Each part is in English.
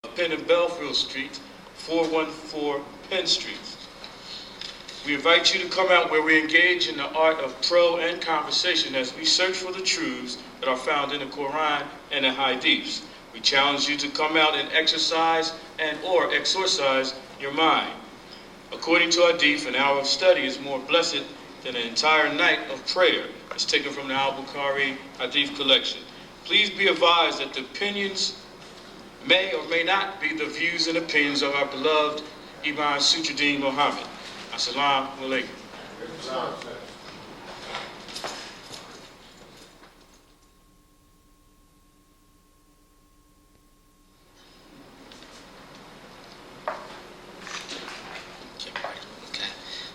Penn and Belfield Street, 414 Penn Street. We invite you to come out where we engage in the art of pro and conversation as we search for the truths that are found in the Quran and the Hadiths. We challenge you to come out and exercise and or exorcise your mind. According to Hadith, an hour of study is more blessed than an entire night of prayer. It's taken from the Al-Bukhari Hadith collection. Please be advised that the opinions may or may not be the views and opinions of our beloved Imam Sujuddin Muhammad. Assalamu alaikum.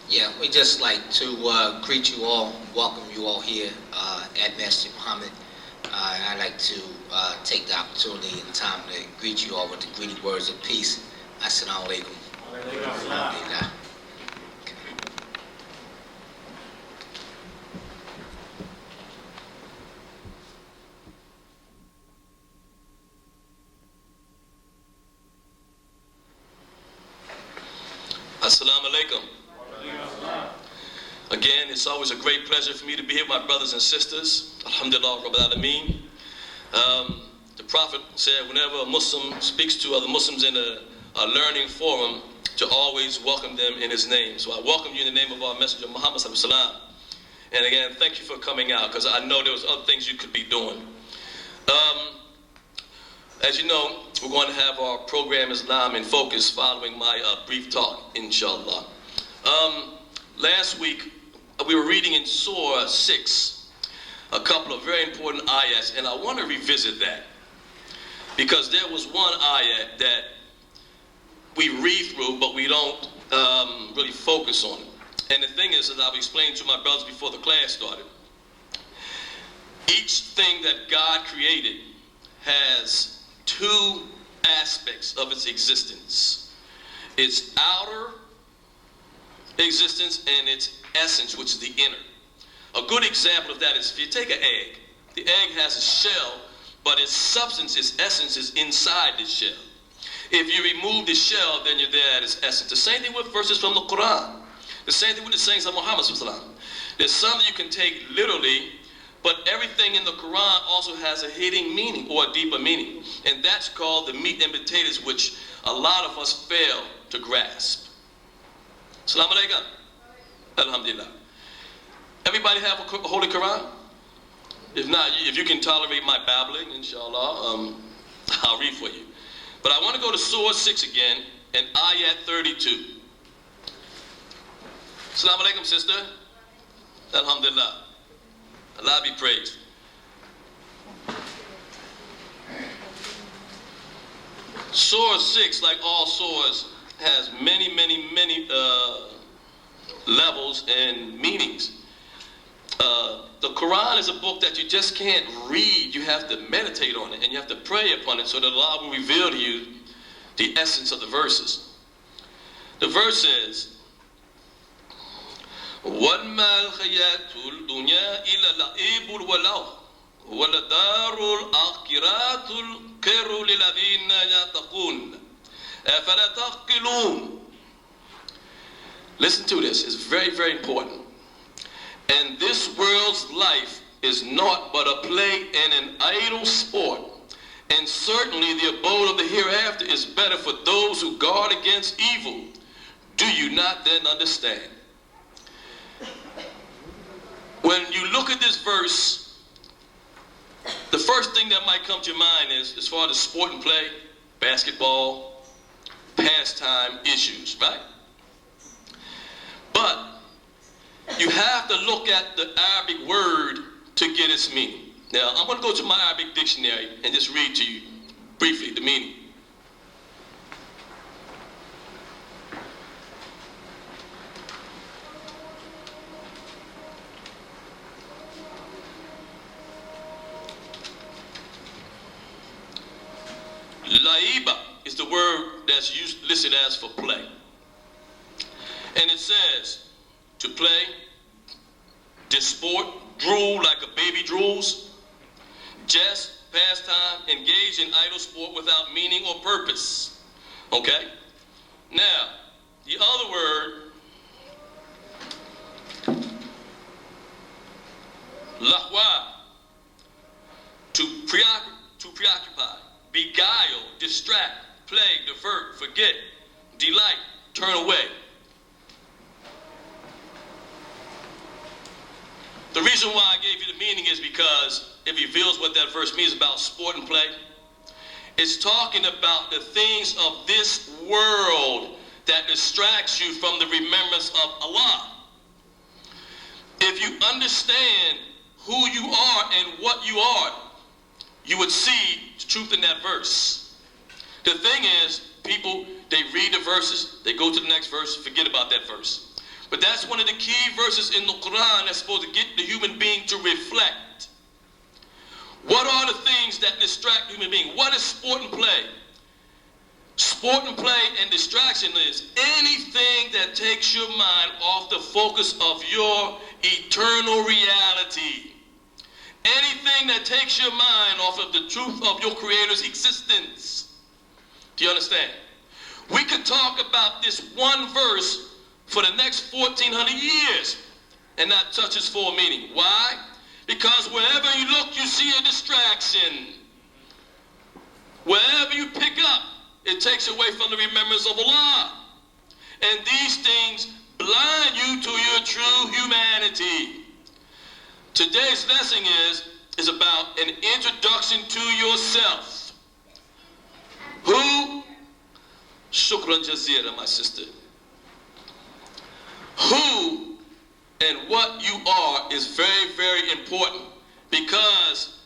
Yeah, we just like to greet you all, welcome you all here at Masjid Muhammad. I'd like to take the opportunity and time to greet you all with the greeting words of peace. Assalamu alaikum. Assalamu alaikum. Again, it's always a great pleasure for me to be here with my brothers and sisters. Alhamdulillah Rabbil Alameen. The Prophet said whenever a Muslim speaks to other Muslims in a learning forum, to always welcome them in his name. So I welcome you in the name of our Messenger Muhammad Sallallahu Alaihi Wasallam. And again, thank you for coming out, because I know there was other things you could be doing. As you know, we're going to have our program Islam in Focus following my brief talk, inshallah. Last week, we were reading in Surah 6, a couple of very important ayats, and I want to revisit that. Because there was one ayat that we read through, but we don't really focus on it. And the thing is, as I've explained to my brothers before the class started, each thing that God created has two aspects of its existence. Its outer existence and its essence, which is the inner. A good example of that is if you take an egg. The egg has a shell, but its substance, its essence is inside the shell. If you remove the shell, then you're there at its essence. The same thing with verses from the Quran. The same thing with the sayings of Muhammad. There's some you can take literally, but everything in the Quran also has a hidden meaning or a deeper meaning. And that's called the meat and potatoes, which a lot of us fail to grasp. Assalamu alaikum. Alhamdulillah. Everybody have a Holy Quran? If not, if you can tolerate my babbling, inshallah, I'll read for you. But I want to go to Surah 6 again, and Ayat 32. Assalamu alaikum, sister. Alhamdulillah. Allah be praised. Surah 6, like all surahs, has many levels and meanings. The Quran is a book that you just can't read. You have to meditate on it, and you have to pray upon it so that Allah will reveal to you the essence of the verses. The verse says, وَمَا الْحَيَاةُ الدُّنْيَا إِلَّا لَعِبٌ وَلَهْوٌ وَلَدَارُ الْآخِرَةُ خَيْرٌ لِلَّذِينَ يَتَّقُونَ أَفَلَا تَعْقِلُونَ. Listen to this. It's very important. And this world's life is naught but a play and an idle sport. And certainly the abode of the hereafter is better for those who guard against evil. Do you not then understand? When you look at this verse, the first thing that might come to your mind is, as far as sport and play, basketball, pastime issues, right? But you have to look at the Arabic word to get its meaning. Now, I'm going to go to my Arabic dictionary and just read to you briefly the meaning. Laiba is the word that's listed as for play. And it says, to play, disport, drool like a baby drools, jest, pastime, engage in idle sport without meaning or purpose. Okay? Now, the other word, lahwa, to preoccupy, beguile, distract, play, divert, forget, delight, turn away. The reason why I gave you the meaning is because it reveals what that verse means about sport and play. It's talking about the things of this world that distracts you from the remembrance of Allah. If you understand who you are and what you are, you would see the truth in that verse. The thing is, people, they read the verses, they go to the next verse, forget about that verse. But that's one of the key verses in the Quran that's supposed to get the human being to reflect. What are the things that distract the human being? What is sport and play? Sport and play and distraction is anything that takes your mind off the focus of your eternal reality. Anything that takes your mind off of the truth of your Creator's existence. Do you understand? We could talk about this one verse for the next 1,400 years and not touch its full meaning. Why? Because wherever you look, you see a distraction. Wherever you pick up, it takes away from the remembrance of Allah. And these things blind you to your true humanity. Today's lesson is about an introduction to yourself. Who? Shukran Jazira, my sister. Who and what you are is very, very important, because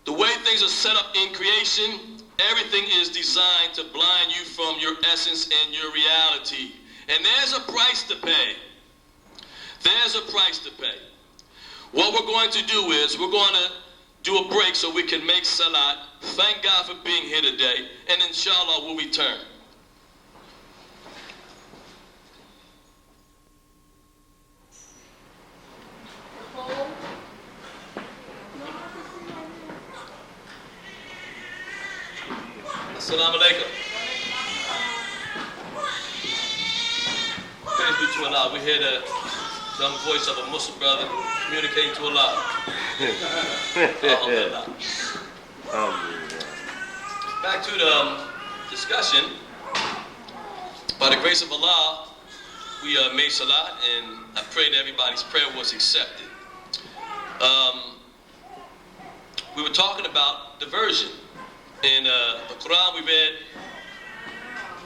the way things are set up in creation, everything is designed to blind you from your essence and your reality. And there's a price to pay. There's a price to pay. What we're going to do is we're going to do a break so we can make salat. Thank God for being here today, and inshallah we'll return. Assalamu alaikum. Praise be to Allah. We hear the young voice of a Muslim brother communicating to Allah. Back to the discussion. By the grace of Allah, we made salat, and I pray that everybody's prayer was accepted. We were talking about diversion. In the Quran we read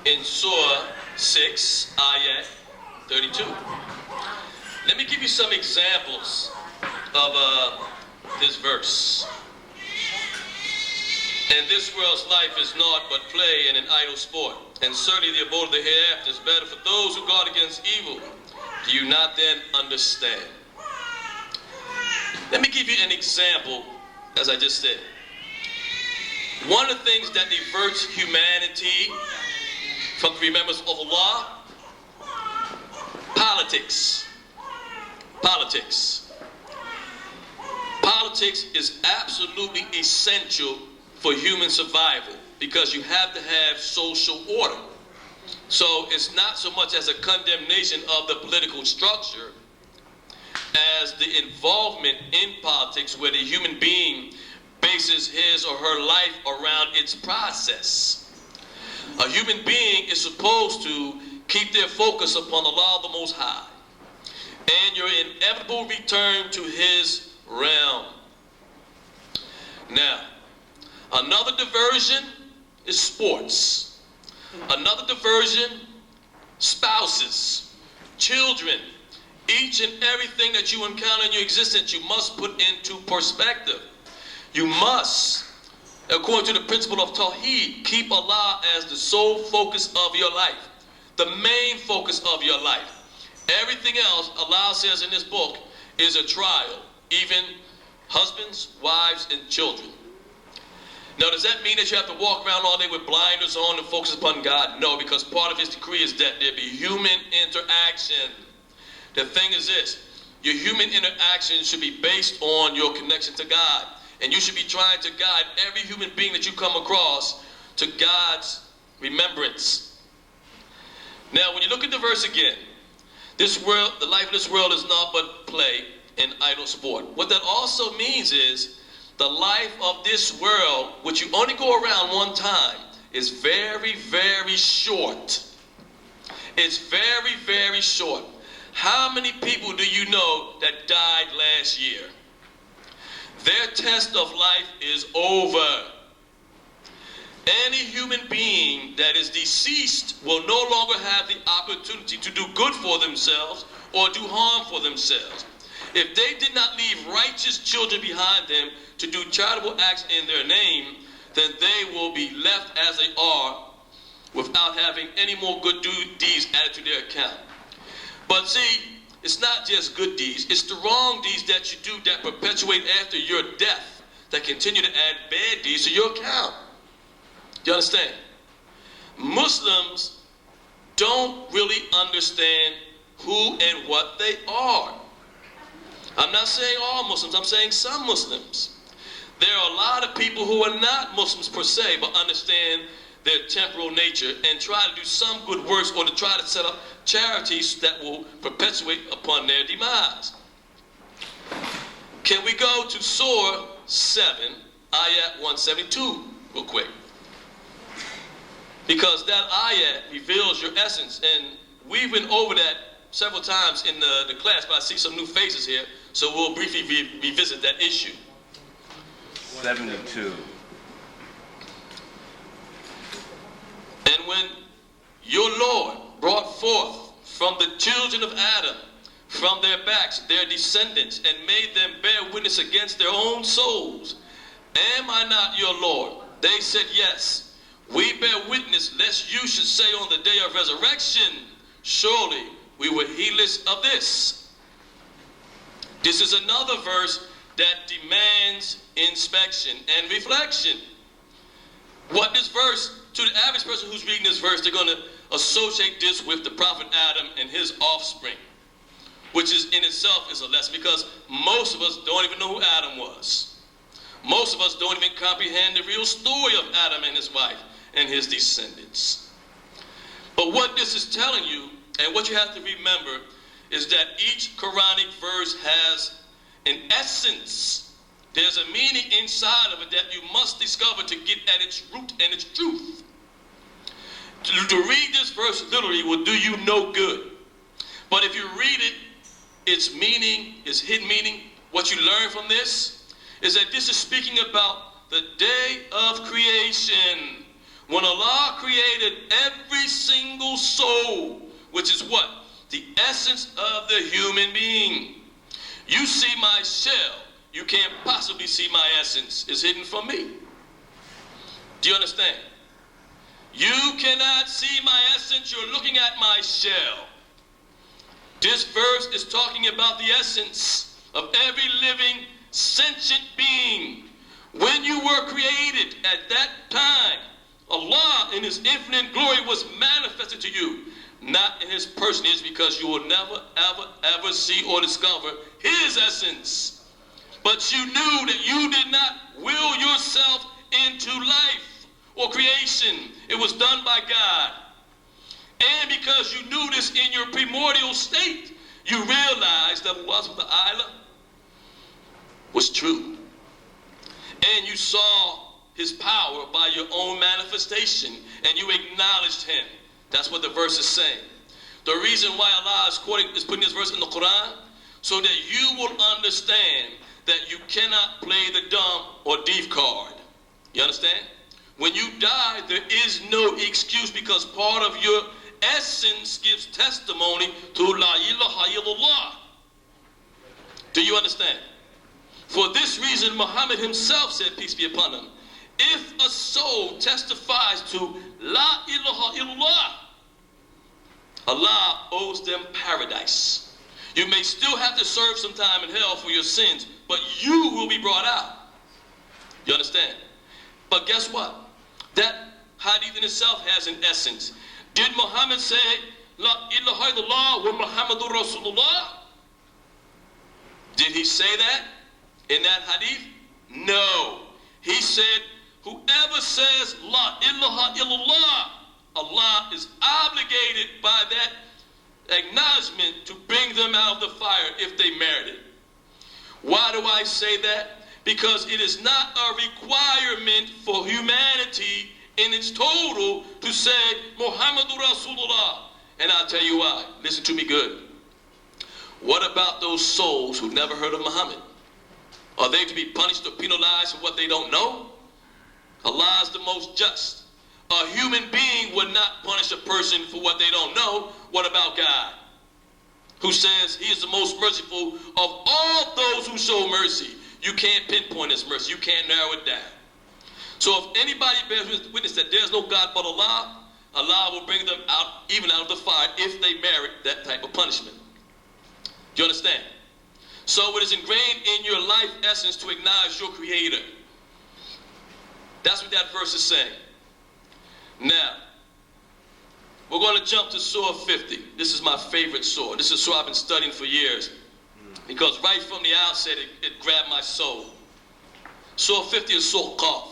in Surah 6, Ayat 32. Let me give you some examples of this verse. And this world's life is naught but play and an idle sport. And certainly the abode of the hereafter is better for those who guard against evil. Do you not then understand? Let me give you an example, as I just said. One of the things that diverts humanity from the remembrance of Allah, politics. Politics. Politics is absolutely essential for human survival because you have to have social order. So it's not so much as a condemnation of the political structure as the involvement in politics where the human being bases his or her life around its process. A human being is supposed to keep their focus upon Allah the Most High and your inevitable return to His realm. Now, another diversion is sports. Another diversion, spouses, children. Each and everything that you encounter in your existence, you must put into perspective. You must, according to the principle of Tawheed, keep Allah as the sole focus of your life, the main focus of your life. Everything else, Allah says in this book, is a trial, even husbands, wives, and children. Now, does that mean that you have to walk around all day with blinders on and focus upon God? No, because part of His decree is that there be human interaction. The thing is this, your human interaction should be based on your connection to God. And you should be trying to guide every human being that you come across to God's remembrance. Now, when you look at the verse again, this world, the life of this world is not but play and idle sport. What that also means is the life of this world, which you only go around one time, is very, very short. It's very, very short. How many people do you know that died last year? Their test of life is over. Any human being that is deceased will no longer have the opportunity to do good for themselves or do harm for themselves. If they did not leave righteous children behind them to do charitable acts in their name, then they will be left as they are without having any more good deeds added to their account. But see, it's not just good deeds. It's the wrong deeds that you do that perpetuate after your death that continue to add bad deeds to your account. Do you understand? Muslims don't really understand who and what they are. I'm not saying all Muslims. I'm saying some Muslims. There are a lot of people who are not Muslims per se, but understand their temporal nature and try to do some good works or to try to set up charities that will perpetuate upon their demise. Can we go to Surah 7, Ayat 172 real quick? Because that ayat reveals your essence, and we've been over that several times in the class, but I see some new faces here, so we'll briefly revisit that issue. 72. And when your Lord brought forth from the children of Adam, from their backs, their descendants, and made them bear witness against their own souls, am I not your Lord? They said, yes. We bear witness lest you should say on the day of resurrection, surely we were heedless of this. This is another verse that demands inspection and reflection. What this verse, to the average person who's reading this verse, they're going to associate this with the prophet Adam and his offspring, which is in itself is a lesson, because most of us don't even know who Adam was. Most of us don't even comprehend the real story of Adam and his wife and his descendants. But what this is telling you, and what you have to remember, is that each Quranic verse has an essence. There's a meaning inside of it that you must discover to get at its root and its truth. To read this verse literally will do you no good. But if you read it, its meaning, its hidden meaning, what you learn from this is that this is speaking about the day of creation. When Allah created every single soul, which is what? The essence of the human being. You see my shell, you can't possibly see my essence. It's hidden from me. Do you understand? You cannot see my essence, you're looking at my shell. This verse is talking about the essence of every living, sentient being. When you were created at that time, Allah in his infinite glory was manifested to you, not in his personage, because you will never, ever, ever see or discover his essence. But you knew that you did not will yourself into life or creation. It was done by God. And because you knew this in your primordial state, you realized that Allah subhanahu wa ta'ala was true. And you saw his power by your own manifestation, and you acknowledged him. That's what the verse is saying. The reason why Allah is putting this verse in the Quran, so that you will understand that you cannot play the dumb or deaf card. You understand? When you die, there is no excuse, because part of your essence gives testimony to La ilaha illallah. Do you understand? For this reason, Muhammad himself said, peace be upon him, if a soul testifies to La ilaha illallah, Allah owes them paradise. You may still have to serve some time in hell for your sins, but you will be brought out. You understand? But guess what? That hadith in itself has an essence. Did Muhammad say, La ilaha illallah wa Muhammadur Rasulullah? Did he say that in that hadith? No. He said, whoever says La ilaha illallah, Allah is obligated by that acknowledgement to bring them out of the fire if they merit it. Why do I say that? Because it is not a requirement for humanity in its total to say Muhammadur Rasulullah. And I'll tell you why. Listen to me good. What about those souls who never heard of Muhammad? Are they to be punished or penalized for what they don't know? Allah is the most just. A human being would not punish a person for what they don't know. What about God, who says he is the most merciful of all those who show mercy? You can't pinpoint his mercy. You can't narrow it down. So if anybody bears witness that there's no God but Allah, Allah will bring them out, even out of the fire, if they merit that type of punishment. Do you understand? So it is ingrained in your life essence to acknowledge your Creator. That's what that verse is saying. Now, we're going to jump to Surah 50. This is my favorite surah. This is a surah I've been studying for years, because right from the outset, it grabbed my soul. Surah 50 is Surah Qaf.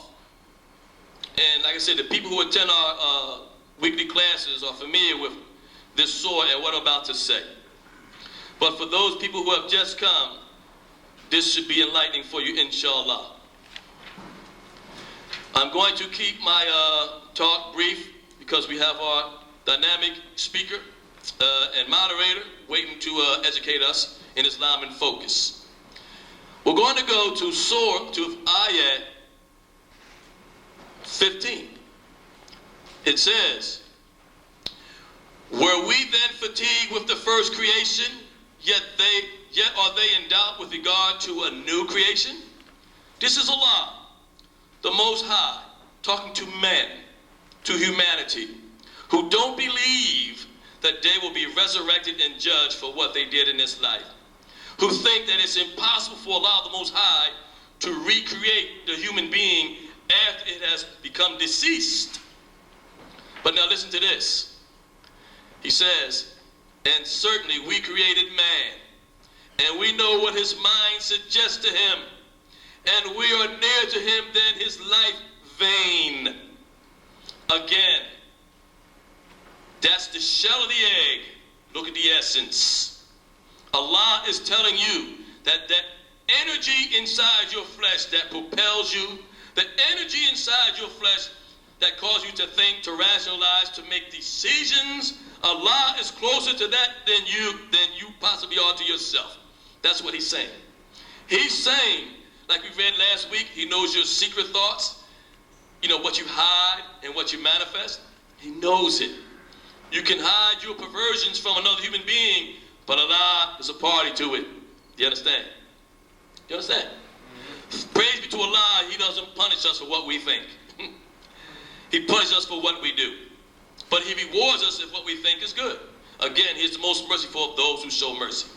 And like I said, the people who attend our weekly classes are familiar with this surah and what I'm about to say. But for those people who have just come, this should be enlightening for you, inshallah. I'm going to keep my talk brief because we have our dynamic speaker and moderator waiting to educate us in Islam in focus. We're going to go to ayat 15. It says, were we then fatigued with the first creation, yet are they in doubt with regard to a new creation? This is Allah, the Most High, talking to men, to humanity, who don't believe that they will be resurrected and judged for what they did in this life, who think that it's impossible for Allah, the Most High, to recreate the human being after it has become deceased. But now listen to this. He says, and certainly we created man, and we know what his mind suggests to him, and we are near to him than his life vain. Again, that's the shell of the egg. Look at the essence. Allah is telling you that energy inside your flesh that propels you, the energy inside your flesh that causes you to think, to rationalize, to make decisions, Allah is closer to that than you possibly are to yourself. That's what he's saying. He's saying, like we read last week, he knows your secret thoughts, what you hide and what you manifest. He knows it. You can hide your perversions from another human being, but Allah is a party to it. Do you understand? You understand? Praise be to Allah, he doesn't punish us for what we think. He punishes us for what we do. But he rewards us if what we think is good. Again, he's the most merciful of those who show mercy.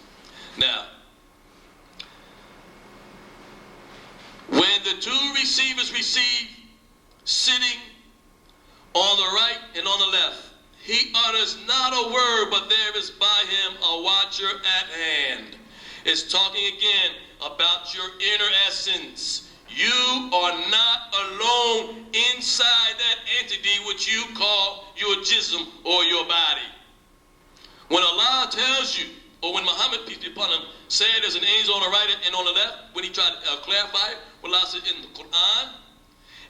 Now, when the two receivers receive, sitting on the right and on the left, he utters not a word, but there is by him a watcher at hand. It's talking again about your inner essence. You are not alone inside that entity which you call your jism or your body. When Allah tells you, or when Muhammad, peace be upon him, said there's an angel on the right and on the left, when he tried to clarify it, when Allah said in the Quran,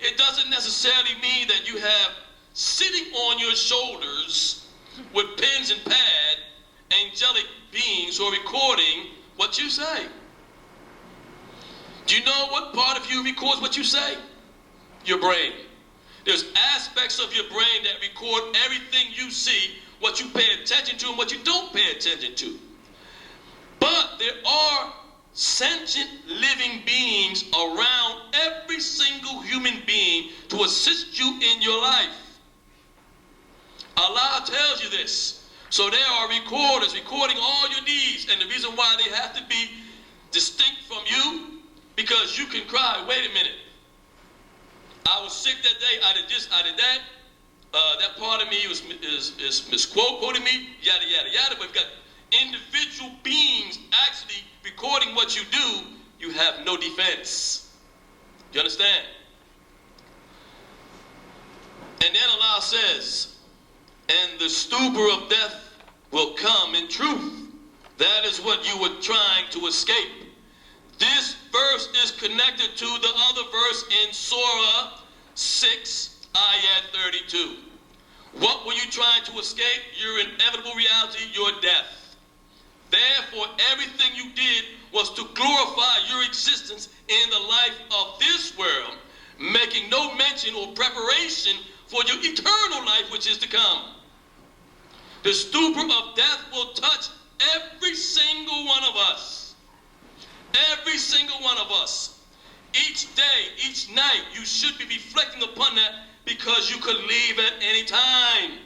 it doesn't necessarily mean that you have sitting on your shoulders with pens and pad, angelic beings who are recording what you say. Do you know what part of you records what you say? Your brain. There's aspects of your brain that record everything you see, what you pay attention to and what you don't pay attention to. But there are sentient living beings around every single human being to assist you in your life. Allah tells you this. So there are recorders recording all your needs, and the reason why they have to be distinct from you, because you can cry, wait a minute, I was sick that day, I did this, I did that, that part of me is misquoting me, yada, yada, yada, but we've got individual beings actually recording what you do, you have no defense. You understand? And then Allah says, and the stupor of death will come in truth. That is what you were trying to escape. This verse is connected to the other verse in Surah 6, ayat 32. What were you trying to escape? Your inevitable reality, your death. Therefore, everything you did was to glorify your existence in the life of this world, making no mention or preparation for your eternal life which is to come. The stupor of death will touch every single one of us. Every single one of us. Each day, each night, you should be reflecting upon that, because you could leave at any time.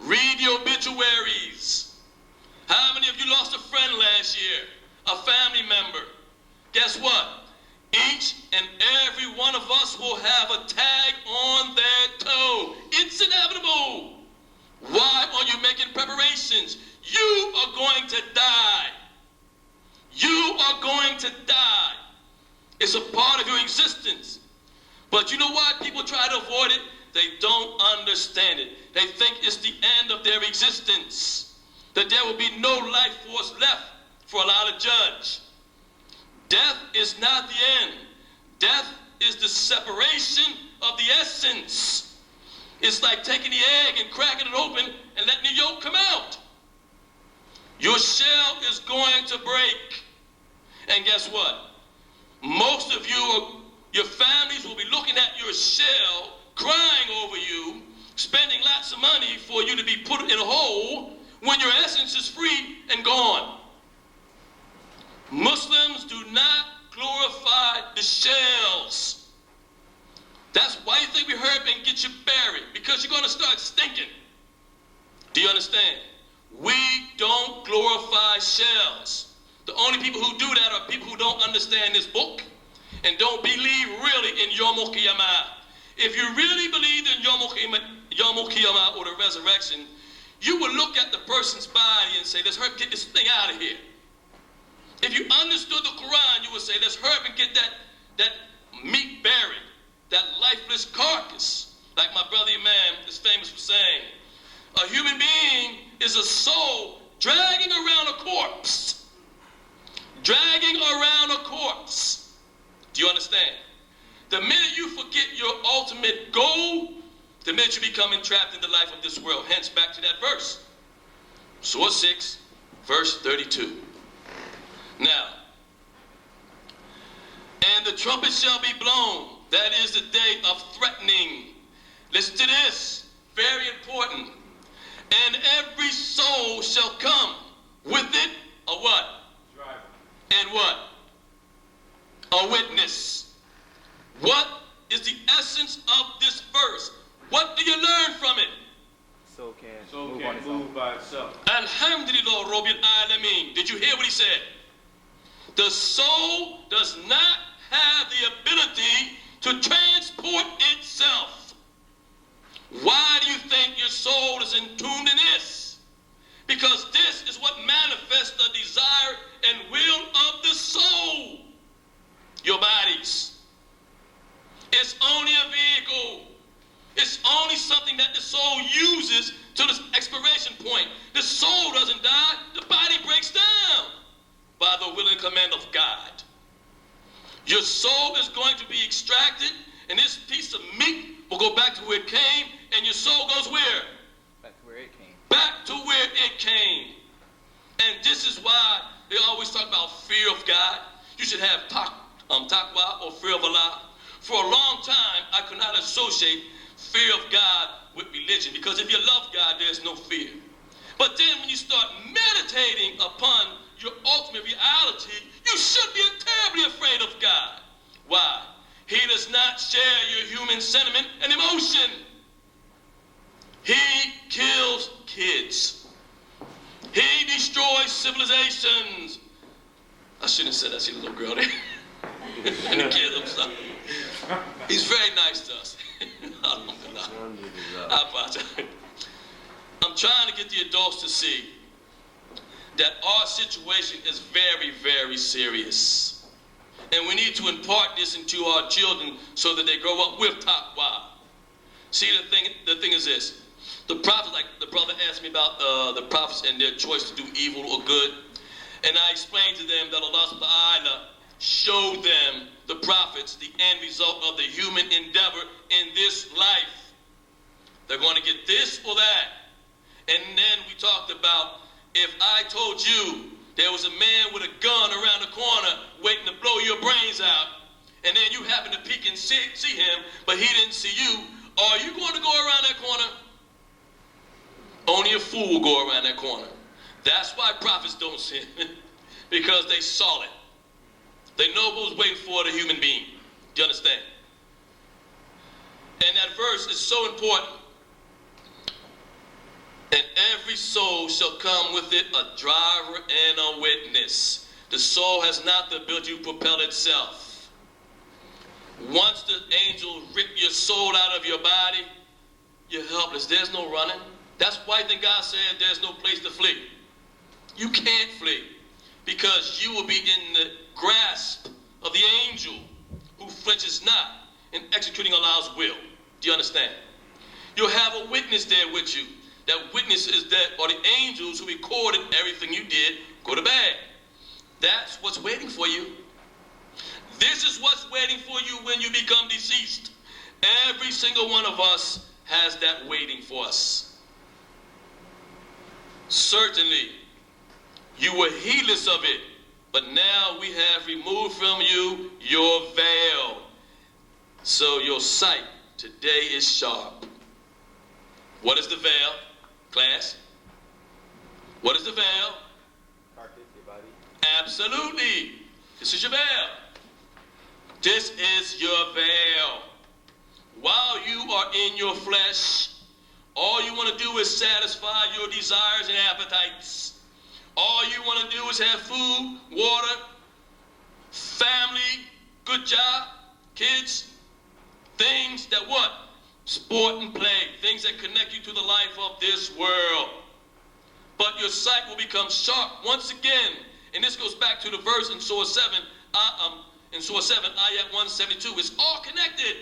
Read the obituaries. How many of you lost a friend last year? A family member? Guess what? Each and every one of us will have a tag on their toe. It's inevitable. Why are you making preparations? You are going to die. You are going to die. It's a part of your existence. But you know why people try to avoid it? They don't understand it. They think it's the end of their existence, that there will be no life force left for Allah to judge. Death is not the end. Death is the separation of the essence. It's like taking the egg and cracking it open and letting the yolk come out. Your shell is going to break. And guess what? Most of you, your families will be looking at your shell, crying over you, spending lots of money for you to be put in a hole when your essence is free and gone. Muslims do not glorify the shells. That's why you think we hurry up and get you buried, because you're going to start stinking. Do you understand? We don't glorify shells. The only people who do that are people who don't understand this book and don't believe really in Yom Qiyamah. If you really believed in Yom Qiyamah or the resurrection, you would look at the person's body and say, let's hurry up and get this thing out of here. If you understood the Quran, you would say, let's hurry up and get that meat buried, that lifeless carcass. Like my brother Imam is famous for saying, a human being is a soul dragging around a corpse. Dragging around a corpse. Do you understand? The minute you forget your ultimate goal, the minute you become entrapped in the life of this world. Hence, back to that verse. Surah 6, verse 32. Now, and the trumpet shall be blown. That is the day of threatening. Listen to this. Very important. And every soul shall come with it a what? And what? A witness. What is the essence of this verse? What do you learn from it? Soul can't move by itself. Alhamdulillah Rabbil Alameen. Did you hear what he said? The soul does not have the ability to transport itself. Why do you think your soul is entombed in this? Because this is what manifests the desire and will of the soul. Your bodies. It's only a vehicle. It's only something that the soul uses to the expiration point. The soul doesn't die. The body breaks down by the will and command of God. Your soul is going to be extracted, and this piece of meat will go back to where it came, and your soul goes where? Back to where it came. Back to where it came. And this is why they always talk about fear of God. You should have taqwa or fear of Allah. For a long time, I could not associate fear of God with religion, because if you love God, there's no fear. But then when you start meditating upon your ultimate reality, you should be terribly afraid of God. Why? He does not share your human sentiment and emotion. He kills kids. He destroys civilizations. I shouldn't have said that. See the little girl there? And the kids, I'm sorry. He's very nice to us. I apologize. I'm trying to get the adults to see that our situation is very, very serious. And we need to impart this into our children so that they grow up with taqwa. See, the thing is this. The prophets, like the brother asked me about the prophets and their choice to do evil or good. And I explained to them that Allah subhanahu wa ta'ala showed them, the prophets, the end result of the human endeavor in this life. They're going to get this or that. And then we talked about, if I told you there was a man with a gun around the corner waiting to blow your brains out, and then you happen to peek and see him, but he didn't see you, are you going to go around that corner? Only a fool will go around that corner. That's why prophets don't sin, because they saw it. They know what was waiting for the human being. Do you understand? And that verse is so important. And every soul shall come with it a driver and a witness. The soul has not the ability to propel itself. Once the angel rip your soul out of your body, you're helpless. There's no running. That's why I think God said there's no place to flee. You can't flee because you will be in the grasp of the angel who flinches not in executing Allah's will. Do you understand? You'll have a witness there with you. That witness is that are the angels who recorded everything you did, good or bad. That's what's waiting for you. This is what's waiting for you when you become deceased. Every single one of us has that waiting for us. Certainly, you were heedless of it, but now we have removed from you your veil. So your sight today is sharp. What is the veil, class? What is the veil? Carcass, your body. Absolutely. This is your veil. This is your veil. While you are in your flesh, all you want to do is satisfy your desires and appetites. All you want to do is have food, water, family, good job, kids, things that what? Sport and play, things that connect you to the life of this world. But your sight will become sharp once again. And this goes back to the verse in Surah 7, Ayat 172. It's all connected.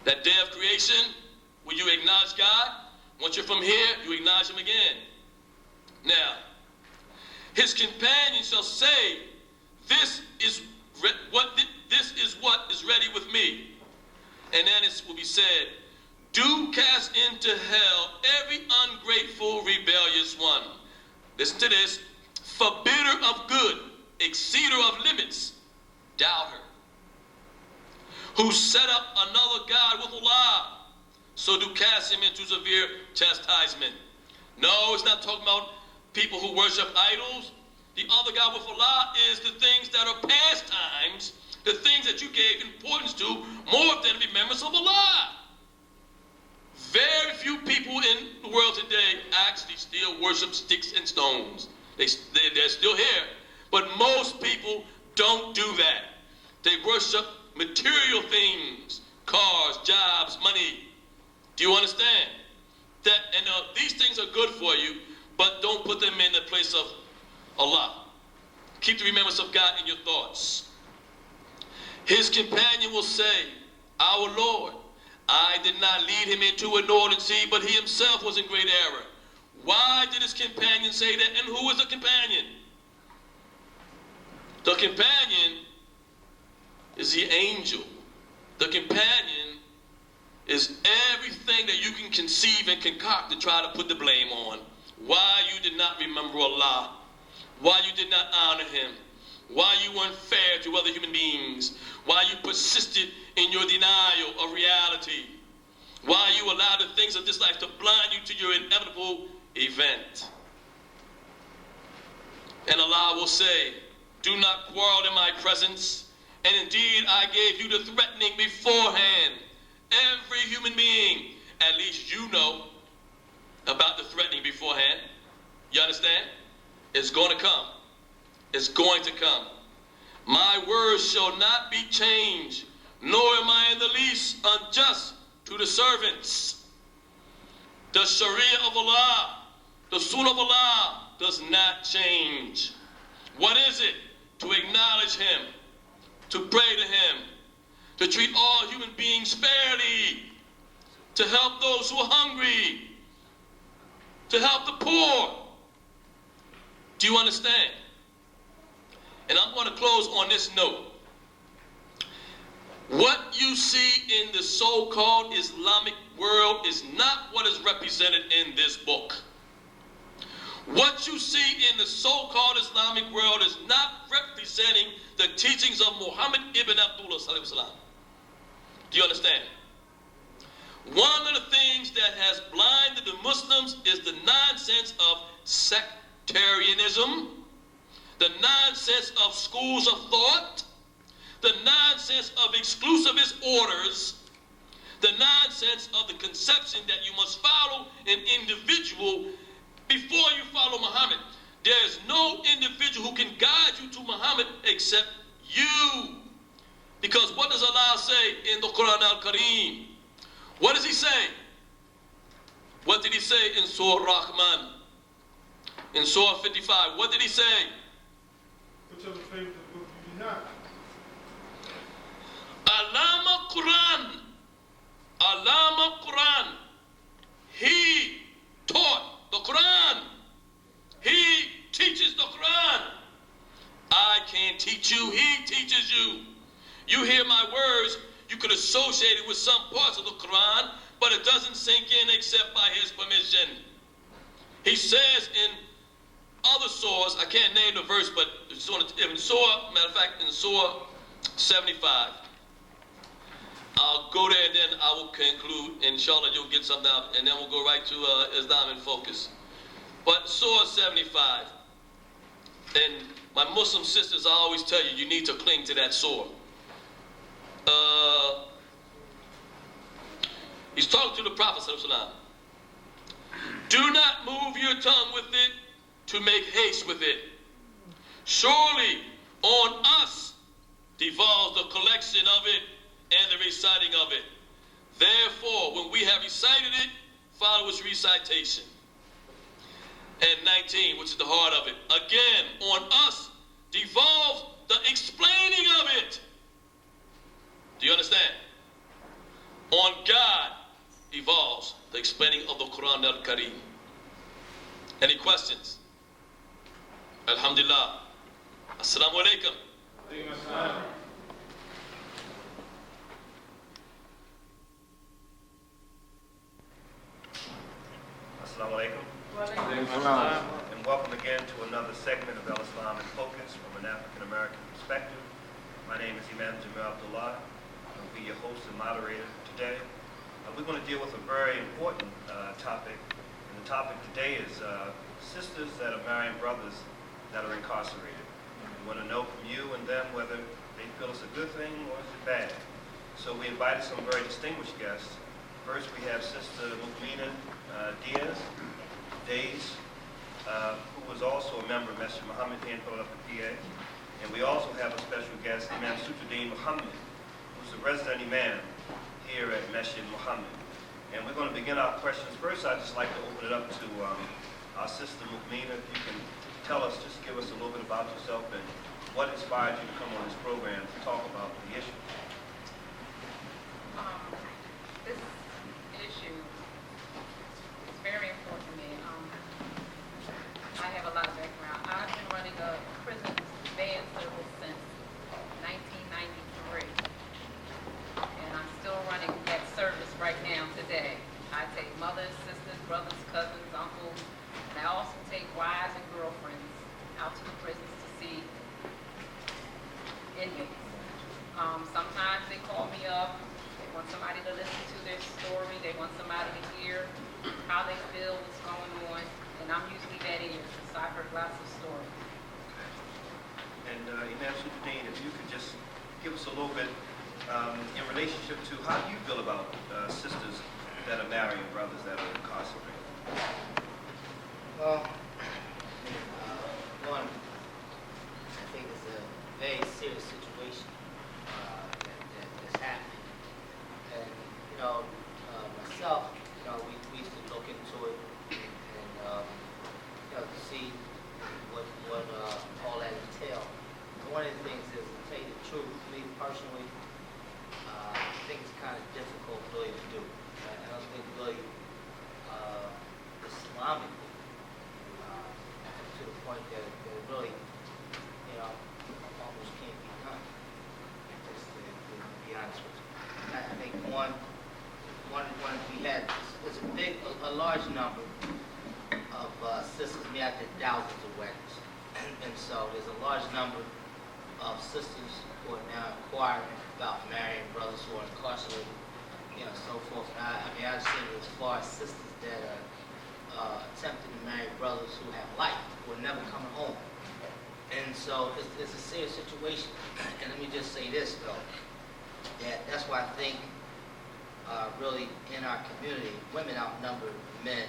That day of creation, when you acknowledge God, once you're from here, you acknowledge him again. Now, his companions shall say, this is what is ready with me. And then it will be said, do cast into hell every ungrateful, rebellious one. Listen to this. Forbitter of good, exceeder of limits, doubter, who set up another God with Allah, so do cast him into severe chastisement. No, it's not talking about people who worship idols. The other God with Allah is the things that are pastimes, the things that you gave importance to more than remembrance of Allah. Very few people in the world today actually still worship sticks and stones. They're still here. But most people don't do that. They worship material things, cars, jobs, money. Do you understand? That and these things are good for you, but don't put them in the place of Allah. Keep the remembrance of God in your thoughts. His companion will say, our Lord, I did not lead him into a northern sea, but he himself was in great error. Why did his companion say that? And who is the companion? The companion is the angel. The companion is everything that you can conceive and concoct to try to put the blame on. Why you did not remember Allah. Why you did not honor him. Why you weren't fair to other human beings. Why you persisted in your denial of reality. Why you allowed the things of this life to blind you to your inevitable event. And Allah will say, do not quarrel in my presence. And indeed, I gave you the threatening beforehand. Every human being, at least you know about the threatening beforehand. You understand? It's going to come. It's going to come. My words shall not be changed, nor am I in the least unjust to the servants. The Sharia of Allah, the Sunnah of Allah does not change. What is it? to acknowledge him, to pray to him, to treat all human beings fairly, to help those who are hungry, to help the poor. Do you understand? And I'm going to close on this note. What you see in the so-called Islamic world is not what is represented in this book. What you see in the so-called Islamic world is not representing the teachings of Muhammad ibn Abdullah sallallahu alaihi wasallam. Do you understand? One of the things that has blinded the Muslims is the nonsense of sectarianism, the nonsense of schools of thought, the nonsense of exclusivist orders, the nonsense of the conception that you must follow an individual before you follow Muhammad. There's no individual who can guide you to Muhammad except you. Because what does Allah say in the Quran al-Kareem? What does he say? What did he say in Surah Rahman? In Surah 55, what did he say? Whichever favorite book you do not. Alama Quran. Alama Quran. He taught the Quran. He teaches the Quran. I can't teach you. He teaches you. You hear my words, you could associate it with some parts of the Quran, but it doesn't sink in except by his permission. He says in other surahs, I can't name the verse, but in Surah, matter of fact, in Surah 75. I'll go there and then I will conclude. Inshallah, you'll get something out, and then we'll go right to Islam in focus. But Surah 75, and my Muslim sisters, I always tell you, you need to cling to that surah. He's talking to the Prophet ﷺ. Do not move your tongue with it to make haste with it. Surely on us devolves the collection of it and the reciting of it. Therefore, when we have recited it, follow its recitation. And 19, which is the heart of it. Again, on us devolves the explaining of it. Do you understand? On God evolves the explaining of the Quran al-Kareem. Any questions? Alhamdulillah. Assalamu alaikum. Assalamu alaikum. And welcome again to another segment of Al Islam in Focus from an African American perspective. My name is Imam Jamil Abdullah. I'll be your host and moderator today. We're going to deal with a very important topic. And the topic today is sisters that are marrying brothers that are incarcerated. We want to know from you and them whether they feel it's a good thing or is it bad. So we invited some very distinguished guests. First we have Sister Mukmina Days, who was also a member of Masjid Muhammad here in Philadelphia, PA. And we also have a special guest, Imam Muhammad, who's the resident imam here at Masjid Muhammad. And we're going to begin our questions. First, I'd just like to open it up to our sister Mukmina. If you can tell us, just give us a little bit about yourself and what inspired you to come on this program to talk about the issue. This issue is very important to me. I have a lot of background. I've been running a prison van service since 1993. And I'm still running that service right now today. I take mothers, sisters, brothers, cousins, uncles, and I also take wives and girlfriends out to the prisons to see inmates. Sometimes they call me up, they want somebody to listen to their story, they want somebody to hear how they feel, what's going on, and I'm usually that ear, so I've heard lots of stories. And Imam Suddin, if you could just give us a little bit in relationship to how do you feel about sisters that are marrying brothers that are incarcerated? Well, one, I think it's a very serious situation that's happening. And, myself, we used to look into it and to see what all that entails. economically, to the point that it really, almost can't be done. Just to be honest with you. I think one we had, there's a large number of sisters. We had thousands of weddings, and so there's a large number of sisters who are now inquiring about marrying brothers who are incarcerated, so forth. I've seen it as far as sisters that are attempting to marry brothers who have life, who are never coming home. And so it's a serious situation. And let me just say this, though, that's why I think really in our community, women outnumber men.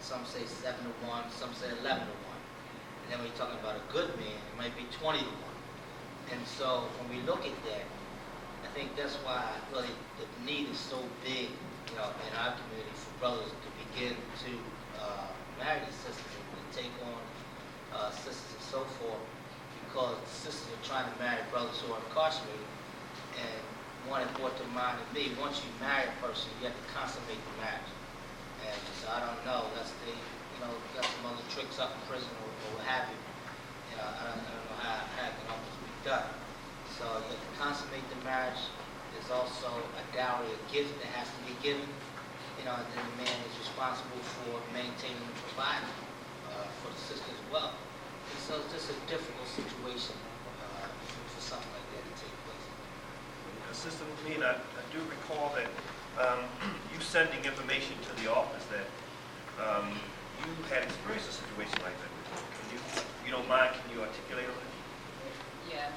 Some say 7 to 1, some say 11 to 1. And then when you're talking about a good man, it might be 20 to 1. And so when we look at that, I think that's why really the need is so big, in our community for brothers to begin to marry these sisters and take on sisters and so forth, because the sisters are trying to marry brothers who are incarcerated. And one important mind to me, once you marry a person, you have to consummate the marriage. And so I don't know, that's got some other tricks up in prison or what have you. I don't know how it can almost be done. So you have to consummate the marriage. There's also a dowry, a gift that has to be given. And then the man is responsible for maintaining and providing for the sister as well. And so it's just a difficult situation for something like that to take place. Sister Lamine, I do recall that you sending information to the office that you had experienced a situation like that before. You don't mind, can you articulate on it? Yes.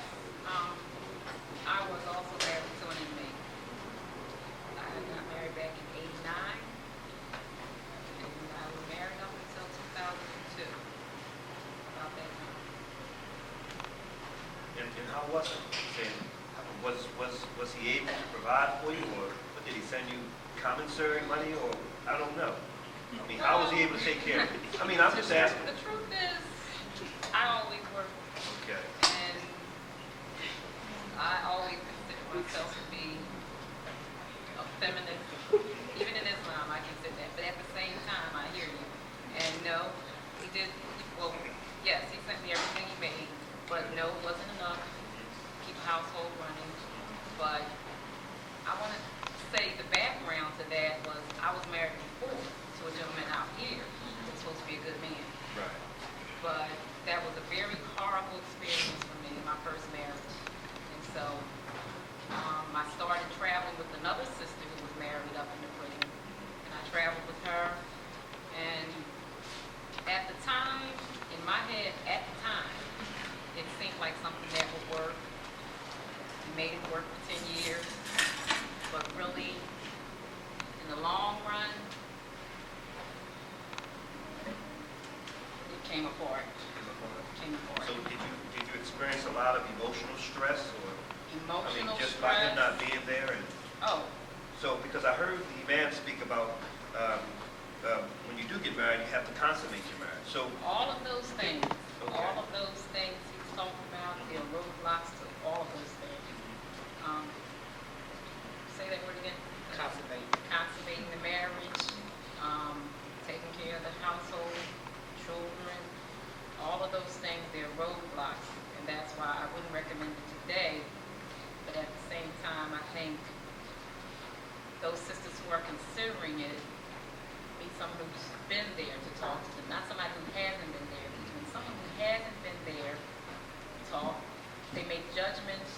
I was also married to an inmate. I got married back in '89, and I was married up until 2002. About that time. And how was it? Was he able to provide for you, or did he send you commissary money, or I don't know? How was he able to take care of it? I'm just asking. The truth is, I always worked. Okay. And I always consider myself to be a feminist. Even in Islam, I consider that. But at the same time, I hear you. And no, he did, well, yes, he sent me everything he made. But no, it wasn't enough to keep the household running. But I want to say the background to that was I was married before to a gentleman out here who was supposed to be a good man. Right. But that was a very horrible experience for me, my first marriage. And so I started traveling with another sister who was married up in the prison. And I traveled with her. And at the time, in my head, at the time, it seemed like something that would work. We made it work for 10 years. But really, in the long run, it came apart. So did you experience a lot of emotional stress, or just by him not being there? And so because I heard the man speak about when you do get married, you have to consummate your marriage. So all of those things, Okay. all of those things he's talking about, there are roadblocks to all of those things. Say that word again. Consummating the marriage, taking care of the household, children, all of those things, they're roadblocks, and that's why I wouldn't recommend it today. But at the same time, I think those sisters who are considering it need someone who's been there to talk to them, not somebody who hasn't been there. Because when someone who hasn't been there talk, they make judgments.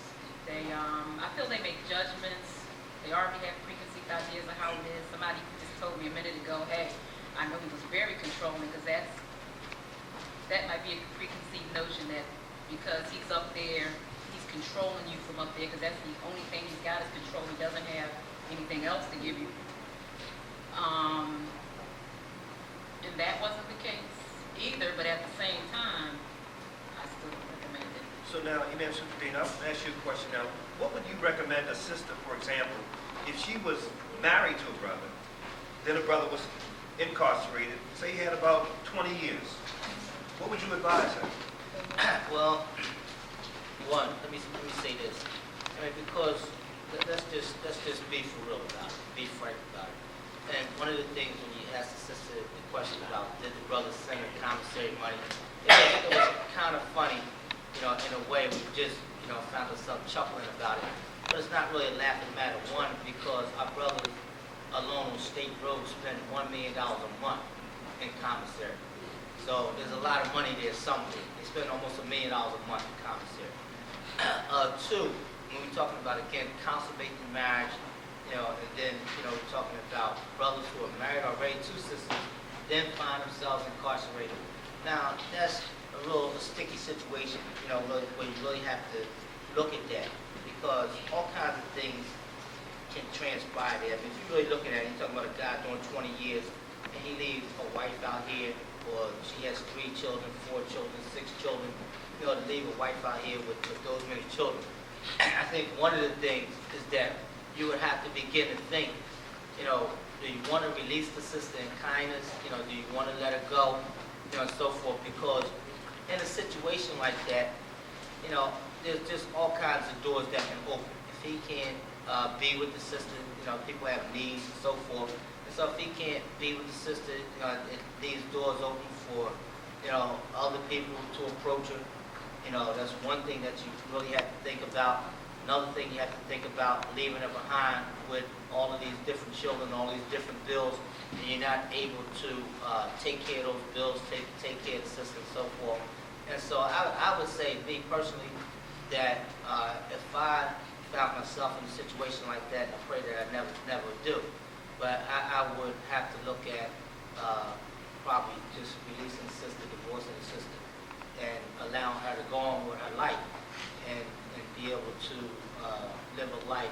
I feel they make judgments. They already have preconceived ideas of how it is. Somebody just told me a minute ago, hey, I know he was very controlling, because that might be a preconceived notion that because he's up there, he's controlling you from up there, because that's the only thing he's got is control. He doesn't have anything else to give you. And that wasn't the case either, but at the same time, I still recommend it. So now, Imam Sufuddin, I'll ask you a question now. What would you recommend a sister, for example, if she was married to a brother, then a brother was incarcerated, say he had about 20 years, what would you advise her? Well, one, let me say this. Because let's just be for real about it, be frank about it. And one of the things when you ask the sister question about did the brothers send the commissary money. It was kind of funny, in a way. We just, found ourselves chuckling about it. But it's not really a laughing matter. One, because our brothers alone on State Road spend $1 million a month in commissary. So there's a lot of money there somewhere. They spend almost $1 million a month in commissary. Two, when we're talking about, again, consummating marriage, and then, we're talking about brothers who are married already, two sisters, then find themselves incarcerated. Now, that's a sticky situation, where you really have to look at that, because all kinds of things can transpire there. I mean, if you're really looking at it, you're talking about a guy doing 20 years, and he leaves a wife out here, or she has 3 children, 4 children, 6 children, to leave a wife out here with those many children. I think one of the things is that you would have to begin to think, do you want to release the sister in kindness? Do you want to let her go? And so forth, because in a situation like that, there's just all kinds of doors that can open. If he can't be with the sister, people have needs and so forth. And so if he can't be with the sister, it leaves doors open for, other people to approach her. That's one thing that you really have to think about. Another thing you have to think about, leaving her behind with all of these different children, all these different bills, and you're not able to take care of those bills, take care of the sister and so forth. And so I would say, me personally, that if I found myself in a situation like that, I pray that I never do. But I would have to look at probably just releasing the sister, divorcing the sister, and allowing her to go on with her life and be able to live a life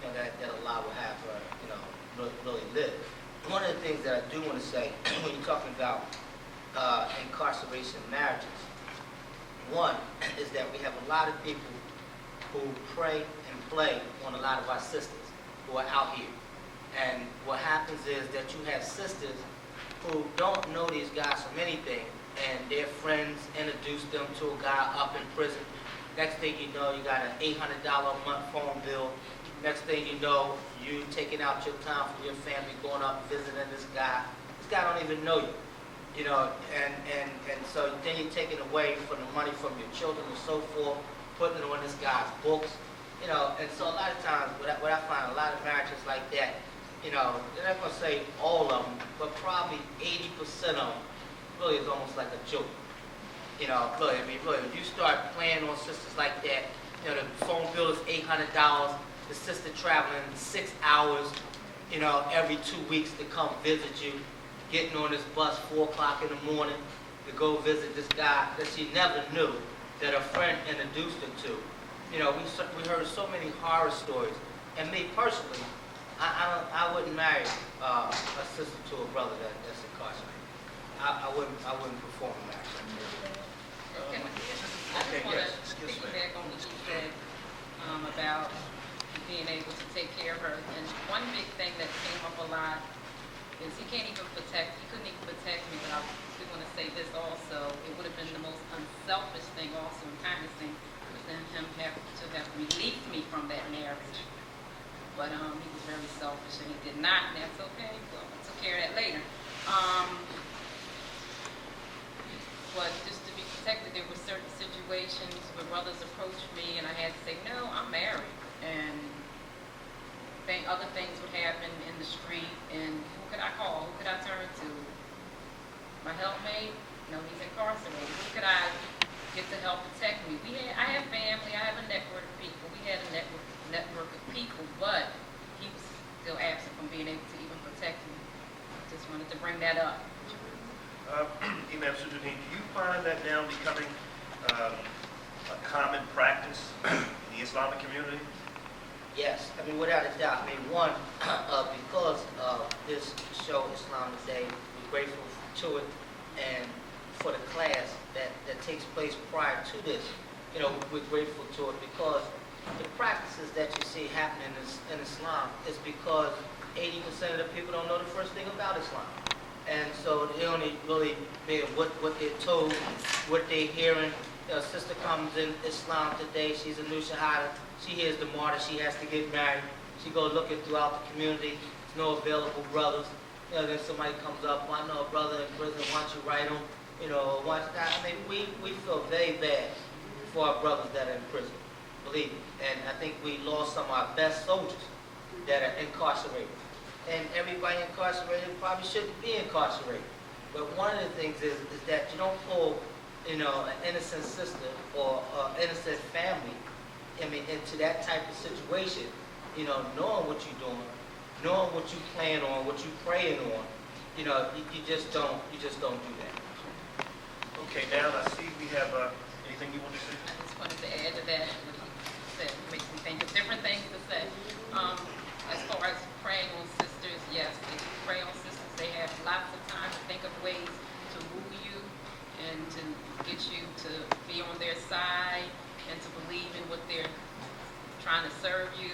that Allah will have her, really live. One of the things that I do want to say when you're talking about incarceration marriages, one is that we have a lot of people who pray and play on a lot of our sisters who are out here. And what happens is that you have sisters who don't know these guys from anything, and their friends introduce them to a guy up in prison. Next thing you know, you got an $800 a month phone bill. Next thing you know, you taking out your time from your family, going up visiting this guy. This guy don't even know you, and so then you're taking away from the money from your children and so forth, putting it on this guy's books, and so a lot of times, what I find a lot of marriages like that, they're not going to say all of them, but probably 80% of them really is almost like a joke. Really, when you start playing on sisters like that, the phone bill is $800, the sister traveling 6 hours, every 2 weeks to come visit you, getting on this bus 4 o'clock in the morning to go visit this guy that she never knew, that a friend introduced her to. We heard so many horror stories. And me personally, I wouldn't marry a sister to a brother that's incarcerated. I wouldn't perform a marriage. I just want to piggyback on what you said about being able to take care of her. And one big thing that came up a lot is he couldn't even protect me, but I do want to say this also. It would have been the most unselfish thing also, and kindest thing, was then him to have released me from that marriage. But he was very selfish, and he did not, and that's okay. Well, I took care of that later. But just to be protected, there were certain situations where brothers approached me, and I had to say, no, I'm married. And other things would happen in the street, and who could I call? Who could I turn to? My helpmate? No, he's incarcerated. Who could I get to help protect me? I have family. I have a network of people. We had a network of people, but he was still absent from being able to even protect me. Just wanted to bring that up. Imam Sujuddin, do you find that now becoming a common practice in the Islamic community? Yes, without a doubt. One, because of this show, Islam Today, we're grateful to it, and for the class that takes place prior to this, we're grateful to it because the practices that you see happening in Islam is because 80% of the people don't know the first thing about Islam. And so they only really what they're told, what they're hearing. A sister comes in Islam today, she's a new shahada, she hears the martyr, she has to get married. She goes looking throughout the community, there's no available brothers. You know, then somebody comes up, well, I know a brother in prison, why don't you write him? You know, why don't you, I mean, we feel very bad for our brothers that are in prison, believe me. And I think we lost some of our best soldiers that are incarcerated. And everybody incarcerated probably shouldn't be incarcerated. But one of the things is that you don't pull, you know, an innocent sister or an innocent family, I mean, into that type of situation, you know, knowing what you're doing, knowing what you plan on, what you praying on, you know, you just don't do that. Okay, now I see we have anything you want to say? I just wanted to add to that, what you said, makes me think of different things to say. As far as praying on sisters, yes, they pray on sisters. They have lots of time to think of ways to woo you and to get you to be on their side and to believe in what they're trying to serve you.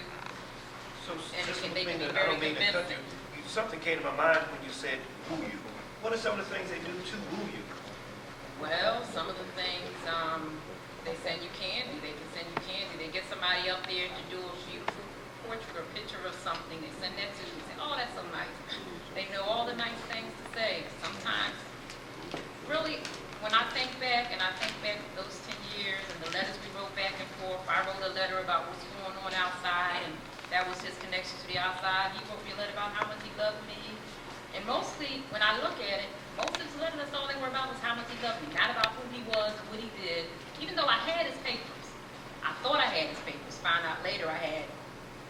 So, And just they can be I very don't mean to cut convincing. you. Something came to my mind when you said woo you. What are some of the things they do to woo you? Well, some of the things, they send you candy. They can send you candy. They get somebody up there to do a beautiful portrait or picture of something. They send that to you and say, oh, that's so nice. They know all the nice things to say. Sometimes, really, when I think back, and I think back those 10 years and the letters we wrote back and forth, I wrote a letter about what's going on outside, and that was his connection to the outside. He wrote me a letter about how much he loved me. And mostly, when I look at it, most of his letters, that's all they were about was how much he loved me, not about who he was, what he did. Even though I had his papers, I thought I had his papers. Found out later I had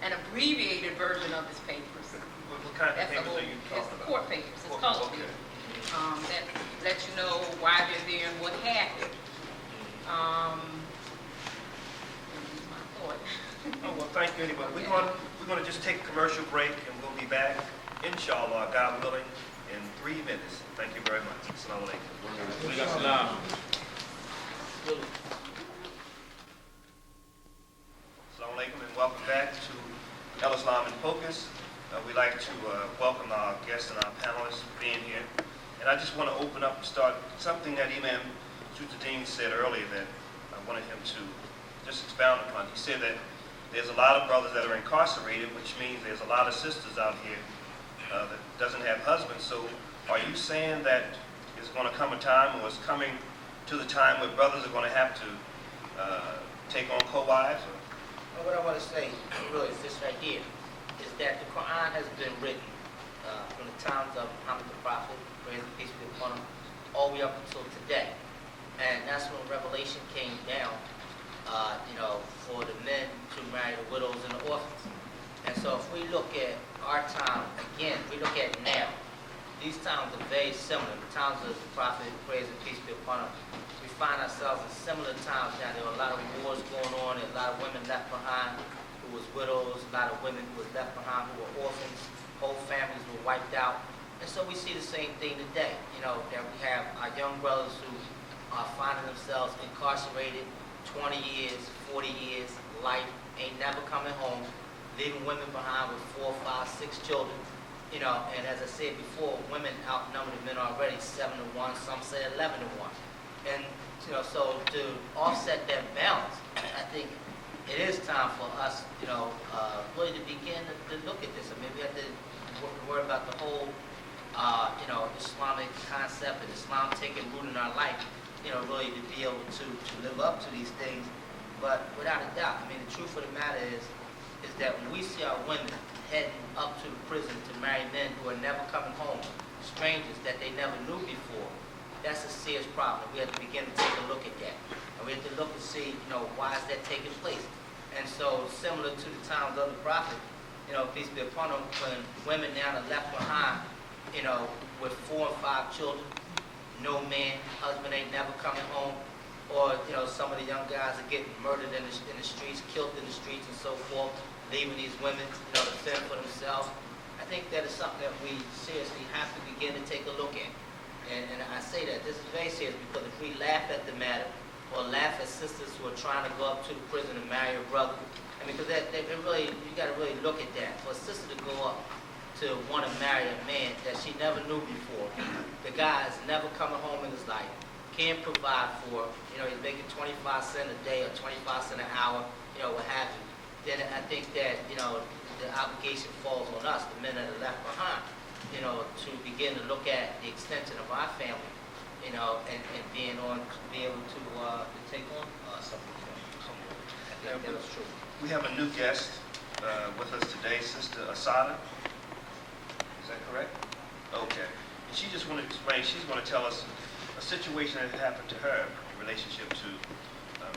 an abbreviated version of his papers. What kind of papers are you talking It's about? court papers. It's Court- color okay. papers. That let you know why they're there and what happened. That's my thought. Oh, well, thank you anyway. We're going to just take a commercial break, and we'll be back, inshallah, God willing, in 3 minutes. Thank you very much. Assalamu alaikum. Assalamu alaikum, and welcome back to El Islam in Focus. We'd like to welcome our guests and our panelists for being here. And I just want to open up and start something that Imam Shuddin said earlier that I wanted him to just expound upon. He said that there's a lot of brothers that are incarcerated, which means there's a lot of sisters out here that doesn't have husbands. So are you saying that there's going to come a time, or it's coming to the time where brothers are going to have to take on co-wives? Well, what I want to say really is this right here, is that the Quran has been written from the times of Muhammad the Prophet, praise and peace be upon him, all the way up until today. And that's when Revelation came down, you know, for the men to marry the widows and the orphans. And so if we look at our time, again, we look at now, these times are very similar. The times of the Prophet, praise and peace be upon him, we find ourselves in similar times now. There were a lot of wars going on, and a lot of women left behind who was widows, a lot of women who was left behind who were orphans, whole families were wiped out. And so we see the same thing today, you know, that we have our young brothers who are finding themselves incarcerated 20 years, 40 years, life, ain't never coming home, leaving women behind with 4, 5, 6 children, you know, and as I said before, women outnumber the men already 7-1, some say 11-1. And, you know, so to offset that balance, I think it is time for us, you know, really to begin to look at this. I mean, we have to worry about the whole, you know, Islamic concept and Islam taking root in our life, you know, really to be able to live up to these things. But without a doubt, I mean, the truth of the matter is that when we see our women heading up to the prison to marry men who are never coming home, strangers that they never knew before, that's a serious problem. We have to begin to take a look at that. And we have to look and see, you know, why is that taking place? And so, similar to the times of the Prophet, you know, peace be upon him, when women now are left behind, you know, with 4 or 5 children, no man, husband ain't never coming home, or, you know, some of the young guys are getting murdered in the streets, killed in the streets and so forth, leaving these women, you know, to fend for themselves. I think that is something that we seriously have to begin to take a look at. And I say that this is very serious, because if we laugh at the matter, or laugh at sisters who are trying to go up to the prison and marry a brother, I mean, because really, you got to really look at that. For a sister to go up to want to marry a man that she never knew before, the guy is never coming home in his life, can't provide for her, you know, he's making 25 cents a day or 25 cents an hour, you know, what have you, then I think that, you know, the obligation falls on us, the men that are left behind. to begin to look at the extension of our family, and be able to take on something. I think that was true. We have a new guest with us today, Sister Asada. Is that correct? Okay. And she just wanted to explain, she's going to tell us a situation that happened to her in relationship to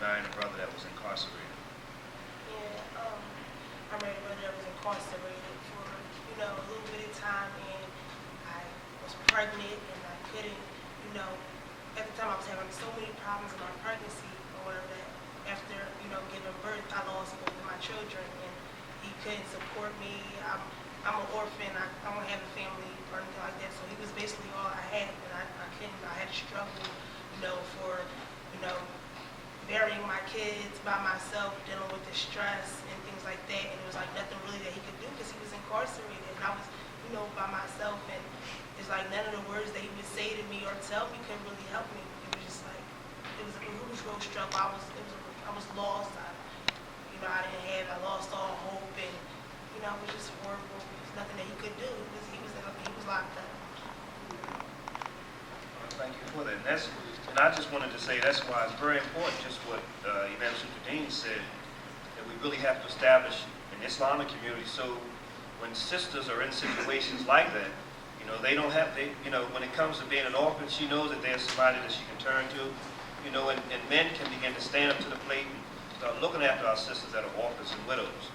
marrying a brother that was incarcerated. Yeah, I married a brother that was incarcerated for, a little bit of time, and I was pregnant, and I couldn't, at the time I was having so many problems in my pregnancy, or whatever, that after, giving birth, I lost both of my children, and he couldn't support me. I'm an orphan, I don't have a family or anything like that, so he was basically all I had, and I had to struggle, for, burying my kids by myself, dealing with the stress and things like that, and it was like nothing really that he could do because he was incarcerated, and I was, by myself, and it's like none of the words that he would say to me or tell me could really help me. It was just like, it was a real struggle. I was lost. I lost all hope, and it was just horrible. There's nothing that he could do. He was locked up. Thank you for that. And I just wanted to say that's why it's very important, just what Imam Sukuddin said, that we really have to establish an Islamic community so when sisters are in situations like that, they don't have, when it comes to being an orphan, she knows that there's somebody that she can turn to, and men can begin to stand up to the plate and start looking after our sisters that are orphans and widows.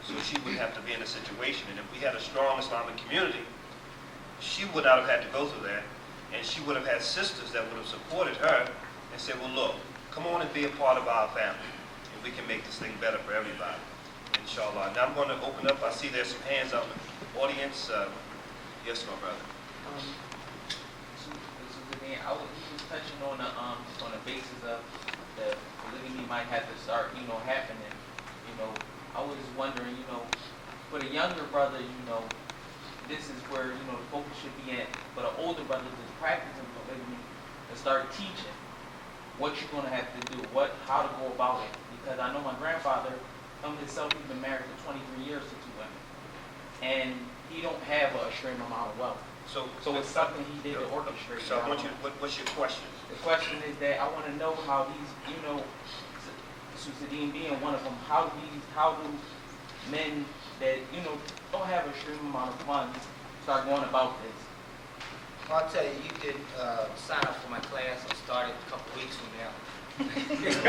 So she wouldn't have to be in a situation. And if we had a strong Islamic community, she would not have had to go through that. And she would have had sisters that would have supported her and said, well, look, come on and be a part of our family. And we can make this thing better for everybody, inshallah. Now I'm going to open up. I see there's some hands up in the audience. Yes, my brother. I was just touching on the basis of the polygamy might have to start, happening. I was just wondering, for the younger brother, this is where, the focus should be at. For the older brother that's practicing polygamy, to start teaching what you're going to have to do, how to go about it. Because I know my grandfather, himself, he's been married for 23 years to 2 women. And he don't have an extreme amount of wealth. So it's something he did to orchestrate. So what's your question? The question is that I want to know how these, Susadine being one of them, how do men that, don't have an extreme amount of funds start going about this? Well, I'll tell you, you could sign up for my class. I started a couple weeks from now. It's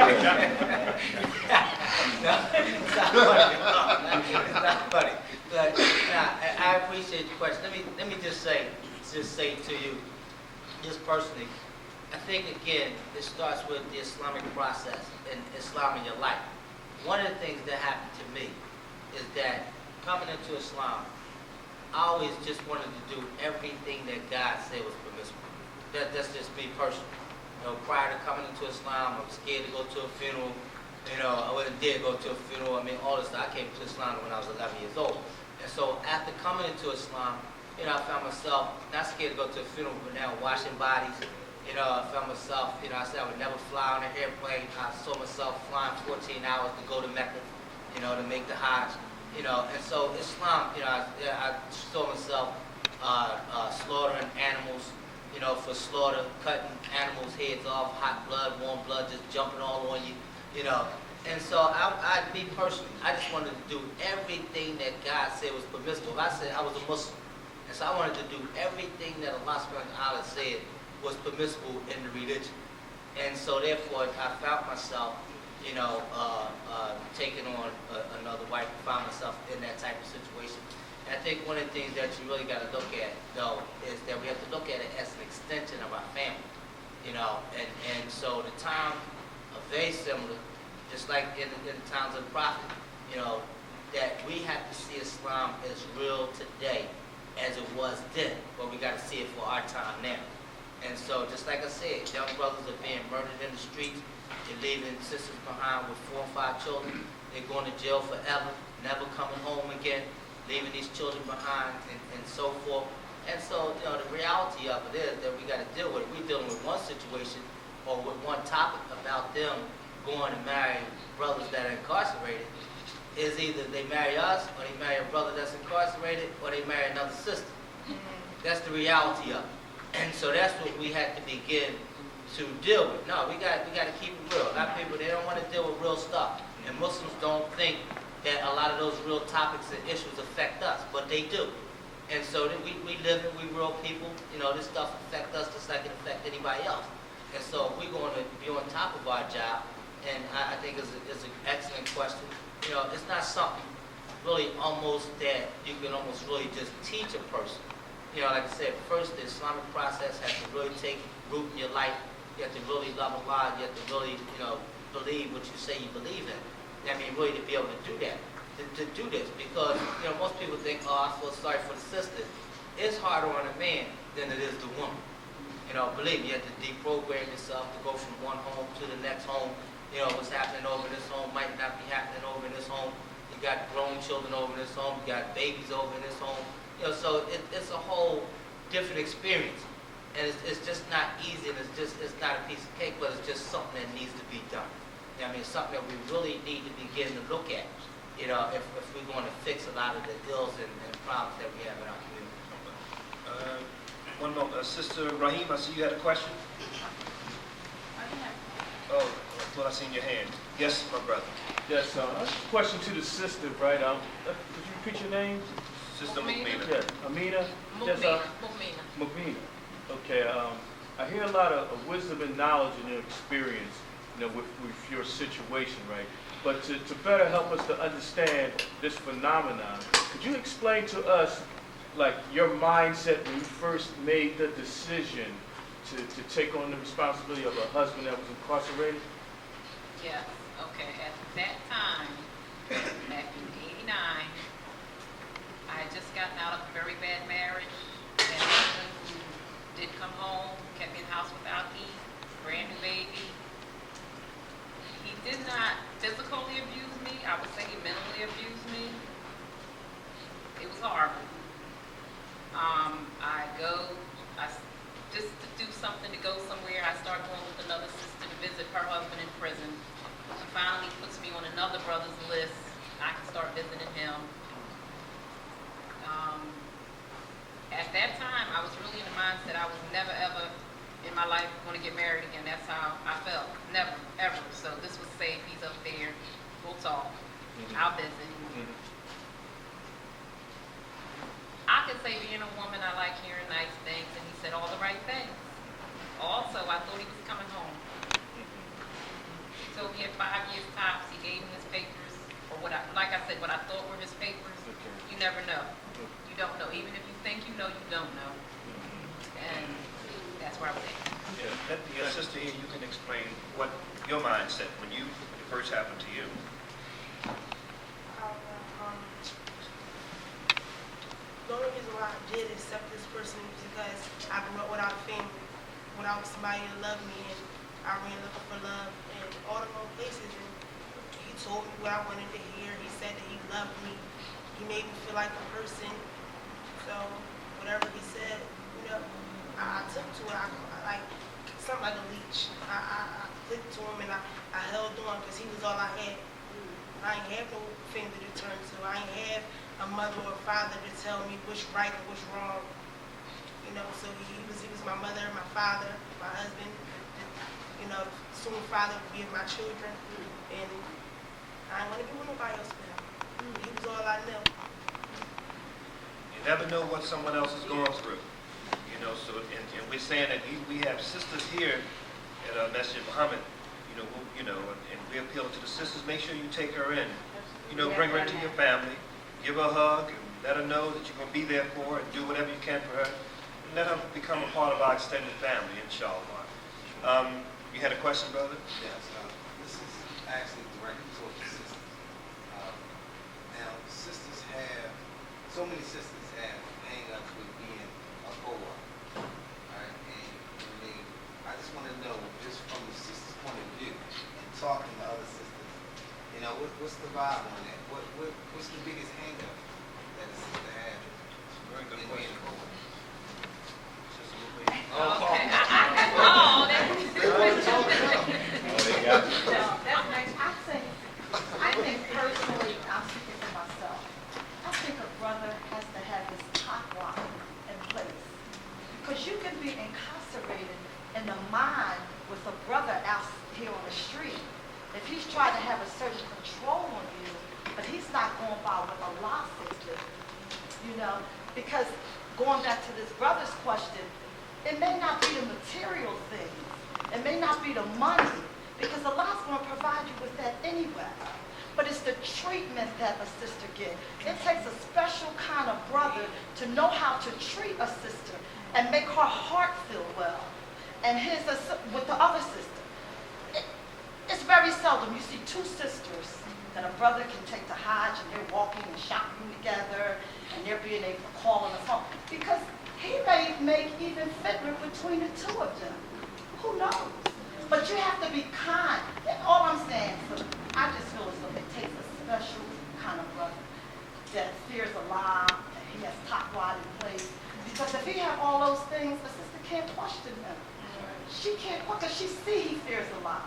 not funny. But I appreciate the question. Let me just say to you, just personally, I think again, it starts with the Islamic process and Islam in your life. One of the things that happened to me is that coming into Islam, I always just wanted to do everything that God said was permissible. That's just me personally. Prior to coming into Islam, I was scared to go to a funeral. I wouldn't dare go to a funeral. All this stuff. I came to Islam when I was 11 years old. And so after coming into Islam, I found myself not scared to go to a funeral, but now washing bodies. I found myself, I said I would never fly on an airplane. I saw myself flying 14 hours to go to Mecca, to make the Hajj. And so Islam, I saw myself slaughtering animals, for slaughter, cutting animals' heads off, hot blood, warm blood, just jumping all on you, And so me personally, I just wanted to do everything that God said was permissible. I said I was a Muslim, and so I wanted to do everything that Allah subhanahu wa ta'ala said was permissible in the religion. And so therefore, I found myself, taking on another wife, found myself in that type of situation. And I think one of the things that you really got to look at, though, is that we have to look at it as an extension of our family, and so the time are very similar, just like in the times of the Prophet, that we have to see Islam as real today as it was then, but we got to see it for our time now. And so, just like I said, young brothers are being murdered in the streets. They're leaving sisters behind with 4 or 5 children. They're going to jail forever, never coming home again, leaving these children behind, and so forth. And so, the reality of it is that we got to deal with it. We're dealing with one situation or with one topic about them going and marrying brothers that are incarcerated. Is either they marry us, or they marry a brother that's incarcerated, or they marry another sister. That's the reality of it. And so that's what we had to begin to deal with. No, we got to keep it real. A lot of people, they don't want to deal with real stuff. And Muslims don't think that a lot of those real topics and issues affect us, but they do. And so we live and we real people. You know, this stuff affects us just like it affects anybody else. And so we're going to be on top of our job. And I think it's an excellent question. You know, it's not something really almost that you can almost really just teach a person. You know, like I said, first the Islamic process has to really take root in your life. You have to really love Allah. You have to really, you know, believe what you say you believe in. I mean, really to be able to do that, to do this. Because, you know, most people think, oh, I feel sorry for the sister. It's harder on a man than it is the woman. You know, believe me, you have to deprogram yourself to go from one home to the next home. You know, what's happening over in this home might not be happening over in this home. You got grown children over in this home. You got babies over in this home. You know, so it's a whole different experience. And it's just not easy, and it's not a piece of cake, but it's just something that needs to be done. You know, I mean, it's something that we really need to begin to look at, you know, if we're going to fix a lot of the ills and problems that we have in our community. One moment. Sister Rahim, I see you had a question. Oh, I thought I seen your hand. Yes, my brother. Yes, question to the sister, right? Could you repeat your name? Sister Mukmina. Yes, Amina. Mukmina. Okay, I hear a lot of wisdom and knowledge in your experience, you know, with your situation, right? But to better help us to understand this phenomenon, could you explain to us, like, your mindset when you first made the decision to take on the responsibility of a husband that was incarcerated? Yes, okay. At that time, back in '89, I had just gotten out of a very bad marriage. Had a husband who did come home, kept me in the house without heat, brand new baby. He did not physically abuse me. I would say he mentally abused me. It was horrible. Just to do something, to go somewhere, I started going with another sister to visit her husband in prison. He finally puts me on another brother's list. I can start visiting him. At that time, I was really in the mindset I was never, ever in my life going to get married again. That's how I felt. Never, ever. So this was safe. He's up there. We'll talk. I'll visit. I could say, being a woman, I like hearing nice things, and he said all the right things. Also, I thought he was coming home. He told me at 5 years tops. He gave me his papers, or like I said, what I thought were his papers. You never know. You don't know. Even if you think you know, you don't know. And that's where I was at. Yeah, let the sister here, you can explain what your mindset when it first happened to you. The only reason why I did accept this person is because I grew up without a family, without somebody to love me, and I ran looking for love in all the wrong places. And he told me what I wanted to hear. He said that he loved me. He made me feel like a person. So whatever he said, you know, I took to it. I like something like a leech. I clicked to him and I held on because he was all I had. I ain't have no family to turn to. I ain't have a mother or father to tell me what's right and what's wrong. You know, so he was my mother, my father, my husband, you know, soon father would be of my children. And I didn't want to be with nobody else but him. He was all I knew. You never know what someone else is going through. You know, so and we're saying that we have sisters here at Masjid Muhammad, and we appeal to the sisters, make sure you take her in. You know, bring her into your family. Give her a hug and let her know that you're going to be there for her and do whatever you can for her. And let her become a part of our extended family, inshallah. You had a question, brother? Yes. This is actually directed towards the sisters. Now, so many sisters have hang-ups with being a boa. Right? And I just want to know, just from the sister's point of view, and talking to other sisters, you know, what's the vibe on that? What's the biggest hang-up that a sister has Very good in question. being a boa? I think personally, I'm speaking for myself, I think a brother has to have his top lock in place he's trying to have a certain control on you, but he's not going by what Allah says to do. You know, because going back to this brother's question, it may not be the material things. It may not be the money, because Allah's going to provide you with that anyway. But it's the treatment that a sister gets. It takes a special kind of brother to know how to treat a sister and make her heart feel well. And his, with the other sister, it's very seldom you see two sisters that a brother can take to Hajj and they're walking and shopping together and they're being able to call on the phone. Because he may make even fitna between the two of them. Who knows? But you have to be kind. All I'm saying, so I just feel as though it takes a special kind of brother that fears Allah, that he has taqwa in place. Because if he have all those things, the sister can't question him. She can't, because she see he fears Allah.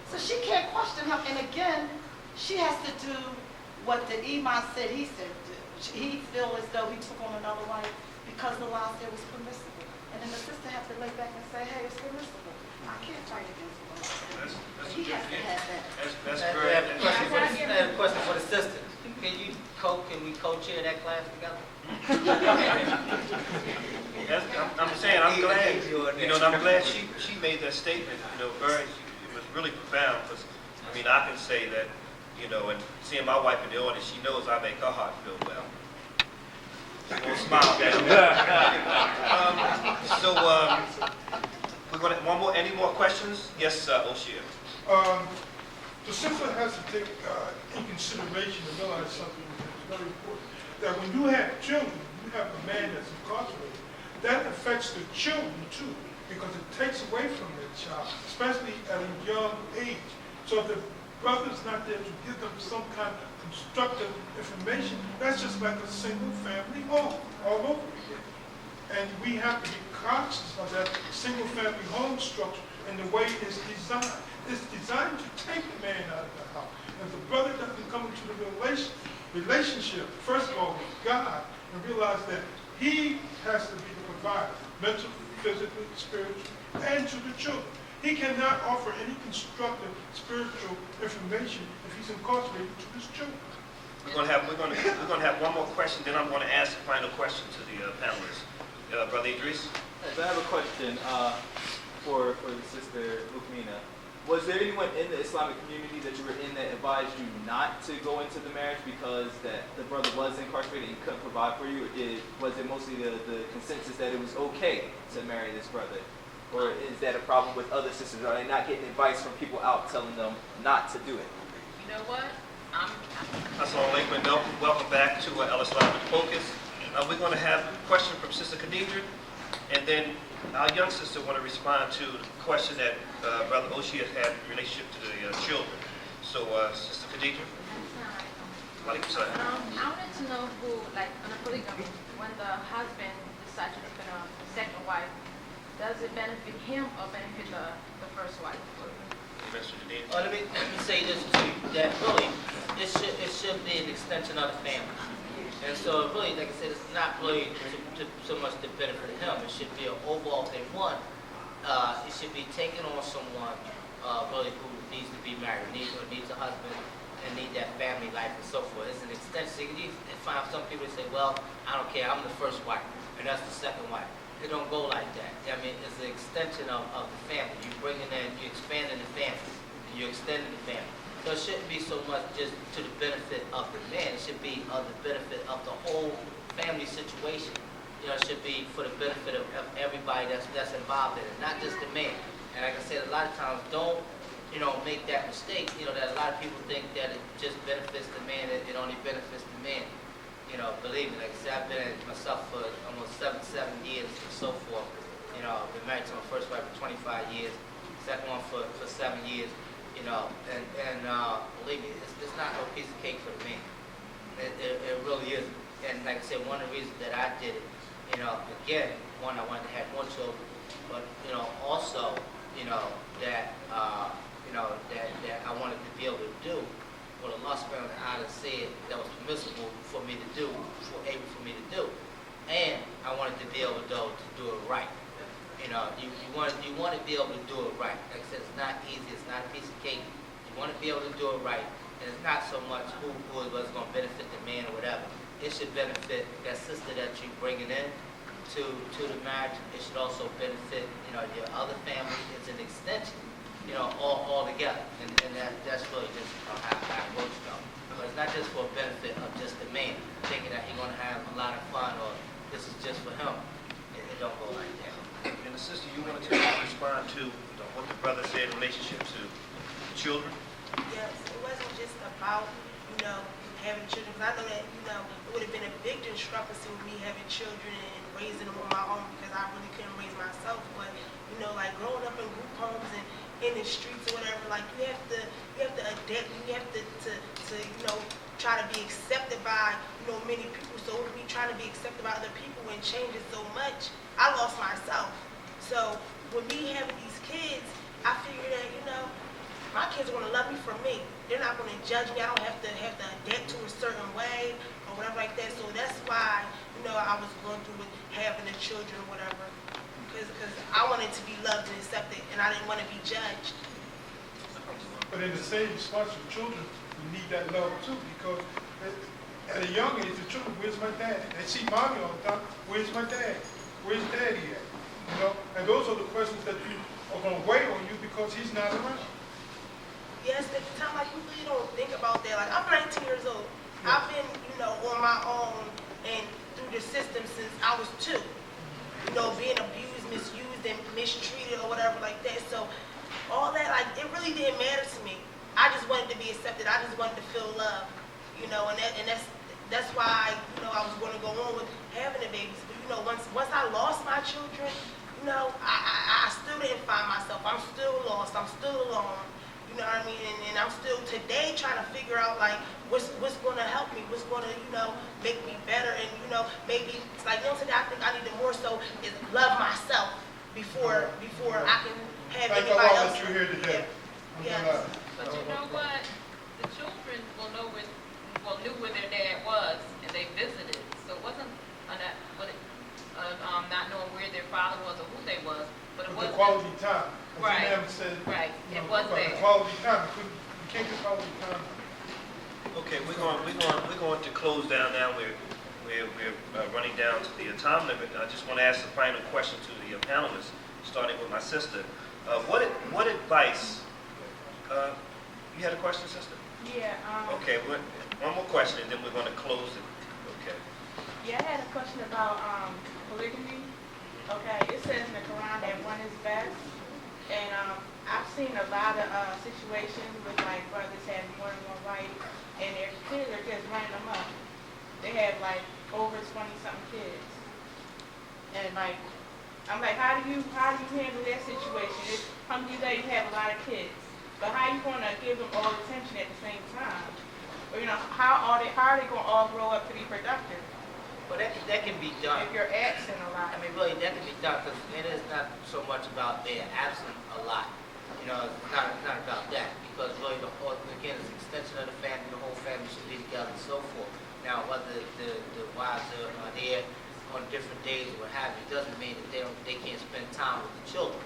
So she can't question him. And again, she has to do what the imam said he said do. He feel as though he took on another wife because the law said it was permissible. And then the sister has to lay back and say, hey, it's permissible. I can't fight against the law. But he has to have that. That's I very. have a question for the sister. Can we co-chair that class together? I'm saying, I'm glad, you know, and I'm glad she made that statement, you know, it was really profound, because, I mean, I can say that, you know, and seeing my wife in the audience, she knows I make her heart feel well. She's gonna smile we're gonna, any more questions? Yes, Oshia. The sister has to take in consideration and realize something that's very important. That when you have children, you have a man that's incarcerated, that affects the children too, because it takes away from their child, especially at a young age. So if the brother's not there to give them some kind of constructive information, that's just like a single family home all over again. And we have to be conscious of that single family home structure and the way it's designed. It's designed to take the man out of the house. If the brother doesn't come into the relationship, first of all, with God, and realize that he has to be the provider, mentally, physically, spiritually, and to the children. He cannot offer any constructive spiritual information if he's incarcerated to his children. We're gonna have one more question, then I'm gonna ask a final question to the panelists. Brother Idris. Yes, I have a question for the sister Lukmina. Was there anyone in the Islamic community that you were in that advised you not to go into the marriage because that the brother was incarcerated and he couldn't provide for you? Or was it mostly the consensus that it was okay to marry this brother? Or is that a problem with other sisters? Are they not getting advice from people out telling them not to do it? You know what? Assalamu alaikum. Welcome back to El Islamic Focus. We're going to have a question from Sister Khadija, and then our young sister want to respond to the question that Brother Oshia had in relationship to the children. So, Sister Khadija. Walaikum salam. I wanted to know who, like, on a polygamy, when the husband decides to open a second wife, does it benefit him or benefit the first wife? Let me say this to you, that really, it should be an extension of the family. And so really, like I said, it's not really so much to benefit him. It should be an overall thing. One, it should be taking on someone really who needs to be married, needs a husband, and need that family life and so forth. It's an extension. You find some people say, well, I don't care, I'm the first wife, and that's the second wife. It don't go like that. I mean, it's an extension of the family. You're bringing in, you're expanding the family, and you're extending the family. So it shouldn't be so much just to the benefit of the man. It should be of the benefit of the whole family situation. You know, it should be for the benefit of everybody that's involved in it, not just the man. And like I said, a lot of times don't, make that mistake, that a lot of people think that it just benefits the man, it only benefits the man. Believe me, like I said, I've been at myself for almost 7 years and so forth. I've been married to my first wife for 25 years, second one for 7 years. And believe me, it's not no piece of cake for the man. It really isn't. And like I said, one of the reasons that I did it, again, one, I wanted to have more children, but also, that I wanted to be able to do what Allah subhanahu wa ta'ala said that was permissible for me to do, able for me to do. And I wanted to be able to do it right. You want to be able to do it right. Like I said, it's not easy, it's not a piece of cake. You want to be able to do it right. And it's not so much who is what's going to benefit the man or whatever. It should benefit that sister that you're bringing in to the marriage. It should also benefit, your other family. It's an extension, all together. And that's really just how it works, though. But it's not just for a benefit of just the man, thinking that he's going to have a lot of fun or this is just for him. It don't go like that. And the sister, you wanted to respond to what the brother said in relationship to children? Yes, it wasn't just about, having children, because I know that, it would have been a big discrepancy with me having children and raising them on my own because I really couldn't raise myself. But, like growing up in group homes and in the streets or whatever, like you have to adapt, you have to try to be accepted by, many people. So with me trying to be accepted by other people and changing so much, I lost myself. So with me having these kids, I figured that, my kids are going to love me for me. They're not going to judge me. I don't have to adapt to a certain way or whatever like that. So that's why, I was going through with having the children or whatever. Because I wanted to be loved and accepted, and I didn't want to be judged. But in the same response to children, we need that love too, because at a young age, the children, where's my dad? They see mommy all the time, where's my dad? Where's daddy at? And those are the questions that you are going to weigh on you because he's not around. Yes, at the time, like, you really don't think about that. Like, I'm 19 years old. I've been, on my own and through the system since I was 2. Being abused, misused, and mistreated or whatever like that. So all that, like, it really didn't matter to me. I just wanted to be accepted. I just wanted to feel love, and that's why, I was going to go on with having the babies. But, once I lost my children, I still didn't find myself. I'm still lost. I'm still alone. You know what I mean? And I'm still today trying to figure out like what's going to help me, what's going to make me better, and maybe it's like today I think I need to more so is love myself before I can have anybody else. That you're here today. Yes. But you know what? The children knew where their dad was, and they visited. So it wasn't not knowing where their father was or who they was, but it was the quality time. Right. Said, right. It was there. Quality time. You can't get quality time. Okay, we're going to close down now. We're running down to the time limit. I just want to ask the final question to the panelists, starting with my sister. What advice? You had a question, sister? Yeah. Okay. One more question, and then we're going to close it. Okay. Yeah, I had a question about polygamy. Okay, it says in the Quran that one is best. And I've seen a lot of situations with like brothers having more than one wife, and their kids are just running them up. They have like over 20-something kids, and like I'm like, how do you handle that situation? It's alhamdulillah you have a lot of kids, but how you gonna give them all attention at the same time? Or how are they gonna all grow up to be productive? But that can be done. If you're absent a lot. I mean, really, that can be done because it is not so much about being absent a lot. It's not about that because really, again, it's an extension of the family. The whole family should be together and so forth. Now, whether the wives are there on different days or what have you, doesn't mean that they can't spend time with the children.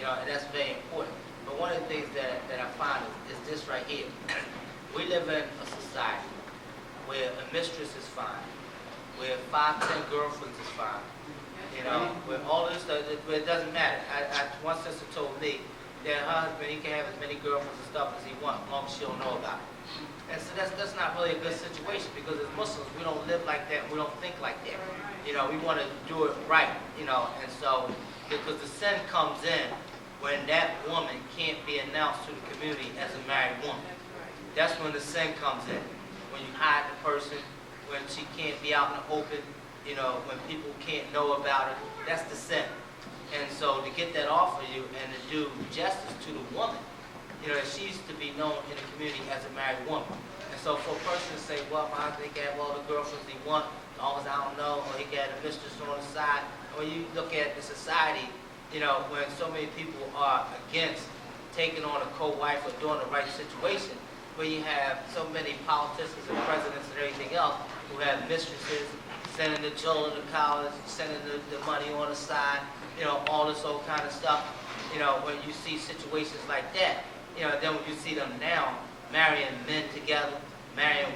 And that's very important. But one of the things that I find is this right here. We live in a society where a mistress is fine. Where 5, 10 girlfriends is fine. Where all this stuff, it doesn't matter. One sister told me that her husband, he can have as many girlfriends and stuff as he wants, as long as she don't know about it. And so that's not really a good situation because as Muslims, we don't live like that, we don't think like that. We want to do it right, and so, because the sin comes in when that woman can't be announced to the community as a married woman. That's when the sin comes in. When you hide the person, when she can't be out in the open, when people can't know about her, that's the sin. And so to get that off of you and to do justice to the woman, she used to be known in the community as a married woman. And so for a person to say, well, my husband can have all the girlfriends he wants, as long as I don't know, or he got a mistress on the side. When you look at the society, when so many people are against taking on a co-wife or doing the right situation, where you have so many politicians and presidents and everything else who have mistresses, sending the children to college, sending the money on the side, all this old kind of stuff. When you see situations like that, then when you see them now marrying men together, marrying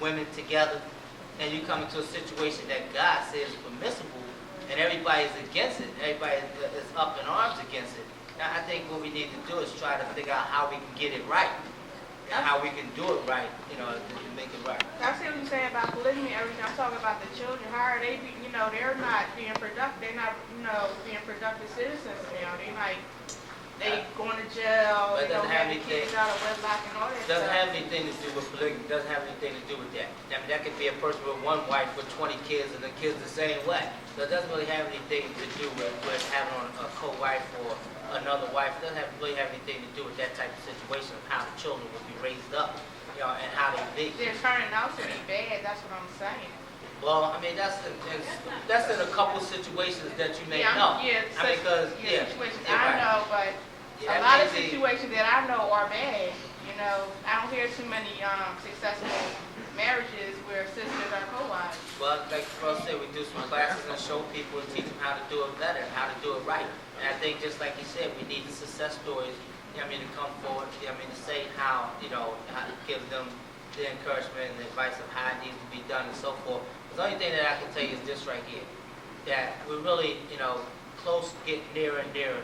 women together, and you come into a situation that God says is permissible, and everybody's against it, everybody is up in arms against it. Now, I think what we need to do is try to figure out how we can get it right, and how we can do it right, to make it right. I see what you're saying about polygamy. Everything I'm talking about the children. How are they? They're not being productive. They're not, being productive citizens now. They going to jail. But it doesn't have having anything. kids out of wedlock and all that Doesn't stuff. have anything to do with polygamy. Doesn't have anything to do with that. I mean, that could be a person with one wife with 20 kids and the kids the same way. So it doesn't really have anything to do with having a co-wife or another wife. It doesn't really have anything to do with that type of situation of how the children will be raised up, and how they be. They're turning out to be bad. That's what I'm saying. Well, I mean, that's in a couple situations that you may know. Situations yeah, I right. know, but a lot of situations that I know are bad. I don't hear too many successful marriages where sisters are co-wives. Well, like Fro said, we do some classes and show people and teach them how to do it better and how to do it right. And I think just like you said, we need the success stories, to come forward, to say how, how to give them the encouragement and the advice of how it needs to be done and so forth. The only thing that I can tell you is this right here, that we're really, close, getting nearer and nearer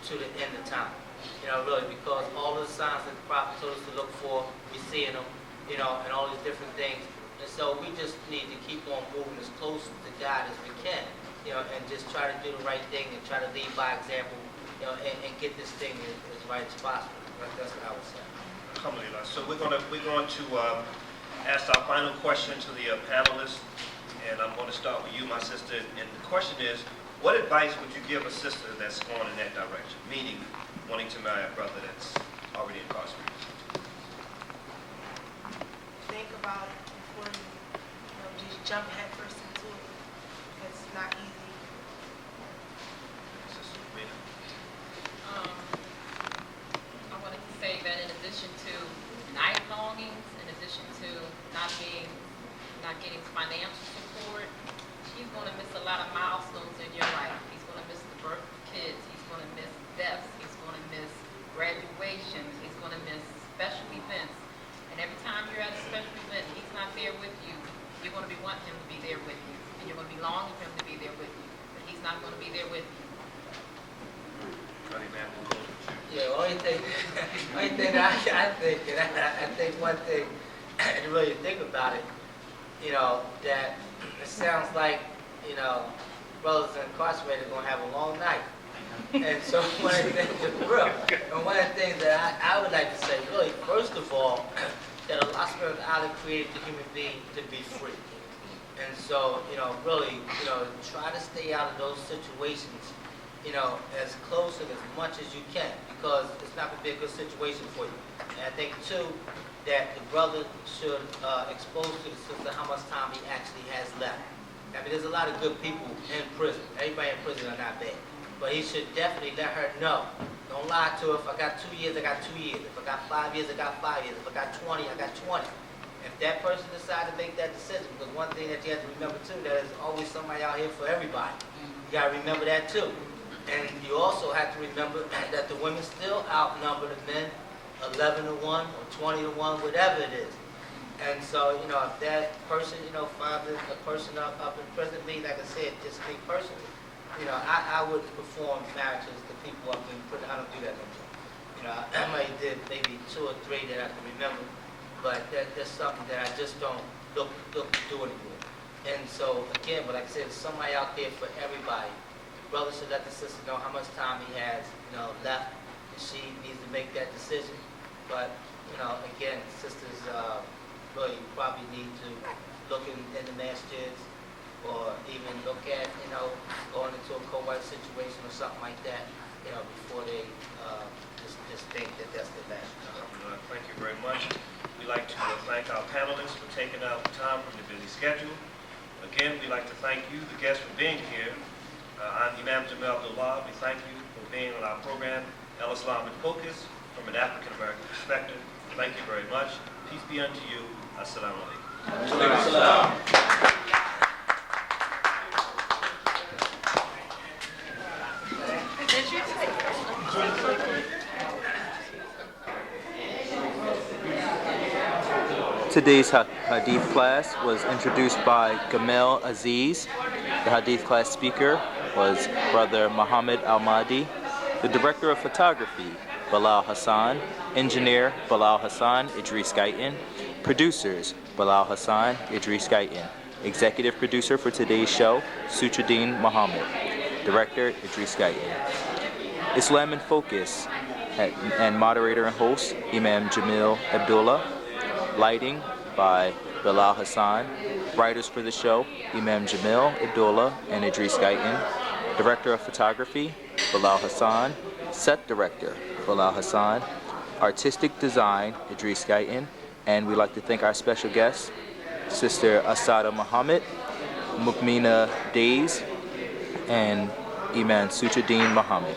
to the end of time. Really, because all of the signs that the prophet told us to look for, we're seeing them, and all these different things. And so we just need to keep on moving as close to God as we can, and just try to do the right thing and try to lead by example, and get this thing as right as possible. That's what I would say. Alhamdulillah. So we're going to ask our final question to the panelists, and I'm going to start with you, my sister. And the question is, what advice would you give a sister that's going in that direction, meaning wanting to marry a brother that's already incarcerated? Think about it before you just jump headfirst into it. It's not easy. Sister Rita? I wanted to say that in addition to night longings, in addition to not getting financial support, he's going to miss a lot of milestones in your life. He's going to miss the birth of kids. He's going to miss deaths. He's going to miss graduations. He's going to miss special events. And every time you're at a special event, he's not there with you. You're going to be wanting him to be there with you. And you're going to be longing for him to be there with you. But he's not going to be there with you. Yeah, only thing that I think, and I think one thing, and really think about it, that it sounds like, brothers incarcerated are going to have a long night. And so one of the things, and one of the things that I would like to say, really, first of all, that Allah subhanahu wa ta'ala created the human being to be free. And so, really, try to stay out of those situations, as close and as much as you can, because it's not going to be a good situation for you. And I think, too, that the brother should expose to the sister how much time he actually has left. I mean, there's a lot of good people in prison. Everybody in prison are not bad. But he should definitely let her know. Don't lie to her. If I got 2 years, I got 2 years. If I got 5 years, I got 5 years. If I got 20, I got 20. If that person decides to make that decision, because one thing that you have to remember, too, that there's always somebody out here for everybody. You got to remember that, too. And you also have to remember that the women still outnumber the men 11 to 1 or 20 to 1, whatever it is. And so, if that person, finds a person up in prison, like I said, just me personally, I would perform marriages to people up in prison. I don't do that no more. I might did maybe 2 or 3 that I can remember, but that's something that I just don't look to do anymore. And so, again, but like I said, there's somebody out there for everybody. The brother should let the sister know how much time he has, left, and she needs to make that decision. But, again, sisters really probably need to look in the masjids, or even look at, going into a co-wife situation or something like that, before they just think that that's the best. Thank you very much. We'd like to thank our panelists for taking out time from their busy schedule. Again, we'd like to thank you, the guests, for being here. I'm Imam Jamil Abdullah. We thank you for being on our program, Al Islam in Focus, from an African-American perspective. Thank you very much. Peace be unto you. Assalamu alaikum. Did you take Today's Hadith class was introduced by Jamil Aziz. The Hadith class speaker was Brother Muhammad Al Mahdi. The director of photography, Bilal Hassan. Engineer, Bilal Hassan, Idris Guyton. Producers, Bilal Hassan, Idris Guyton. Executive producer for today's show, Suchuddin Muhammad. Director, Idris Guyton. Islam in Focus and moderator and host, Imam Jamil Abdullah. Lighting by Bilal Hassan. Writers for the show, Imam Jamil Abdullah and Idris Guyton. Director of photography, Bilal Hassan. Set director, Bilal Hassan. Artistic design, Idris Guyton. And we'd like to thank our special guests, Sister Asada Muhammad, Mukmina Days, and Imam Suchuddin Muhammad.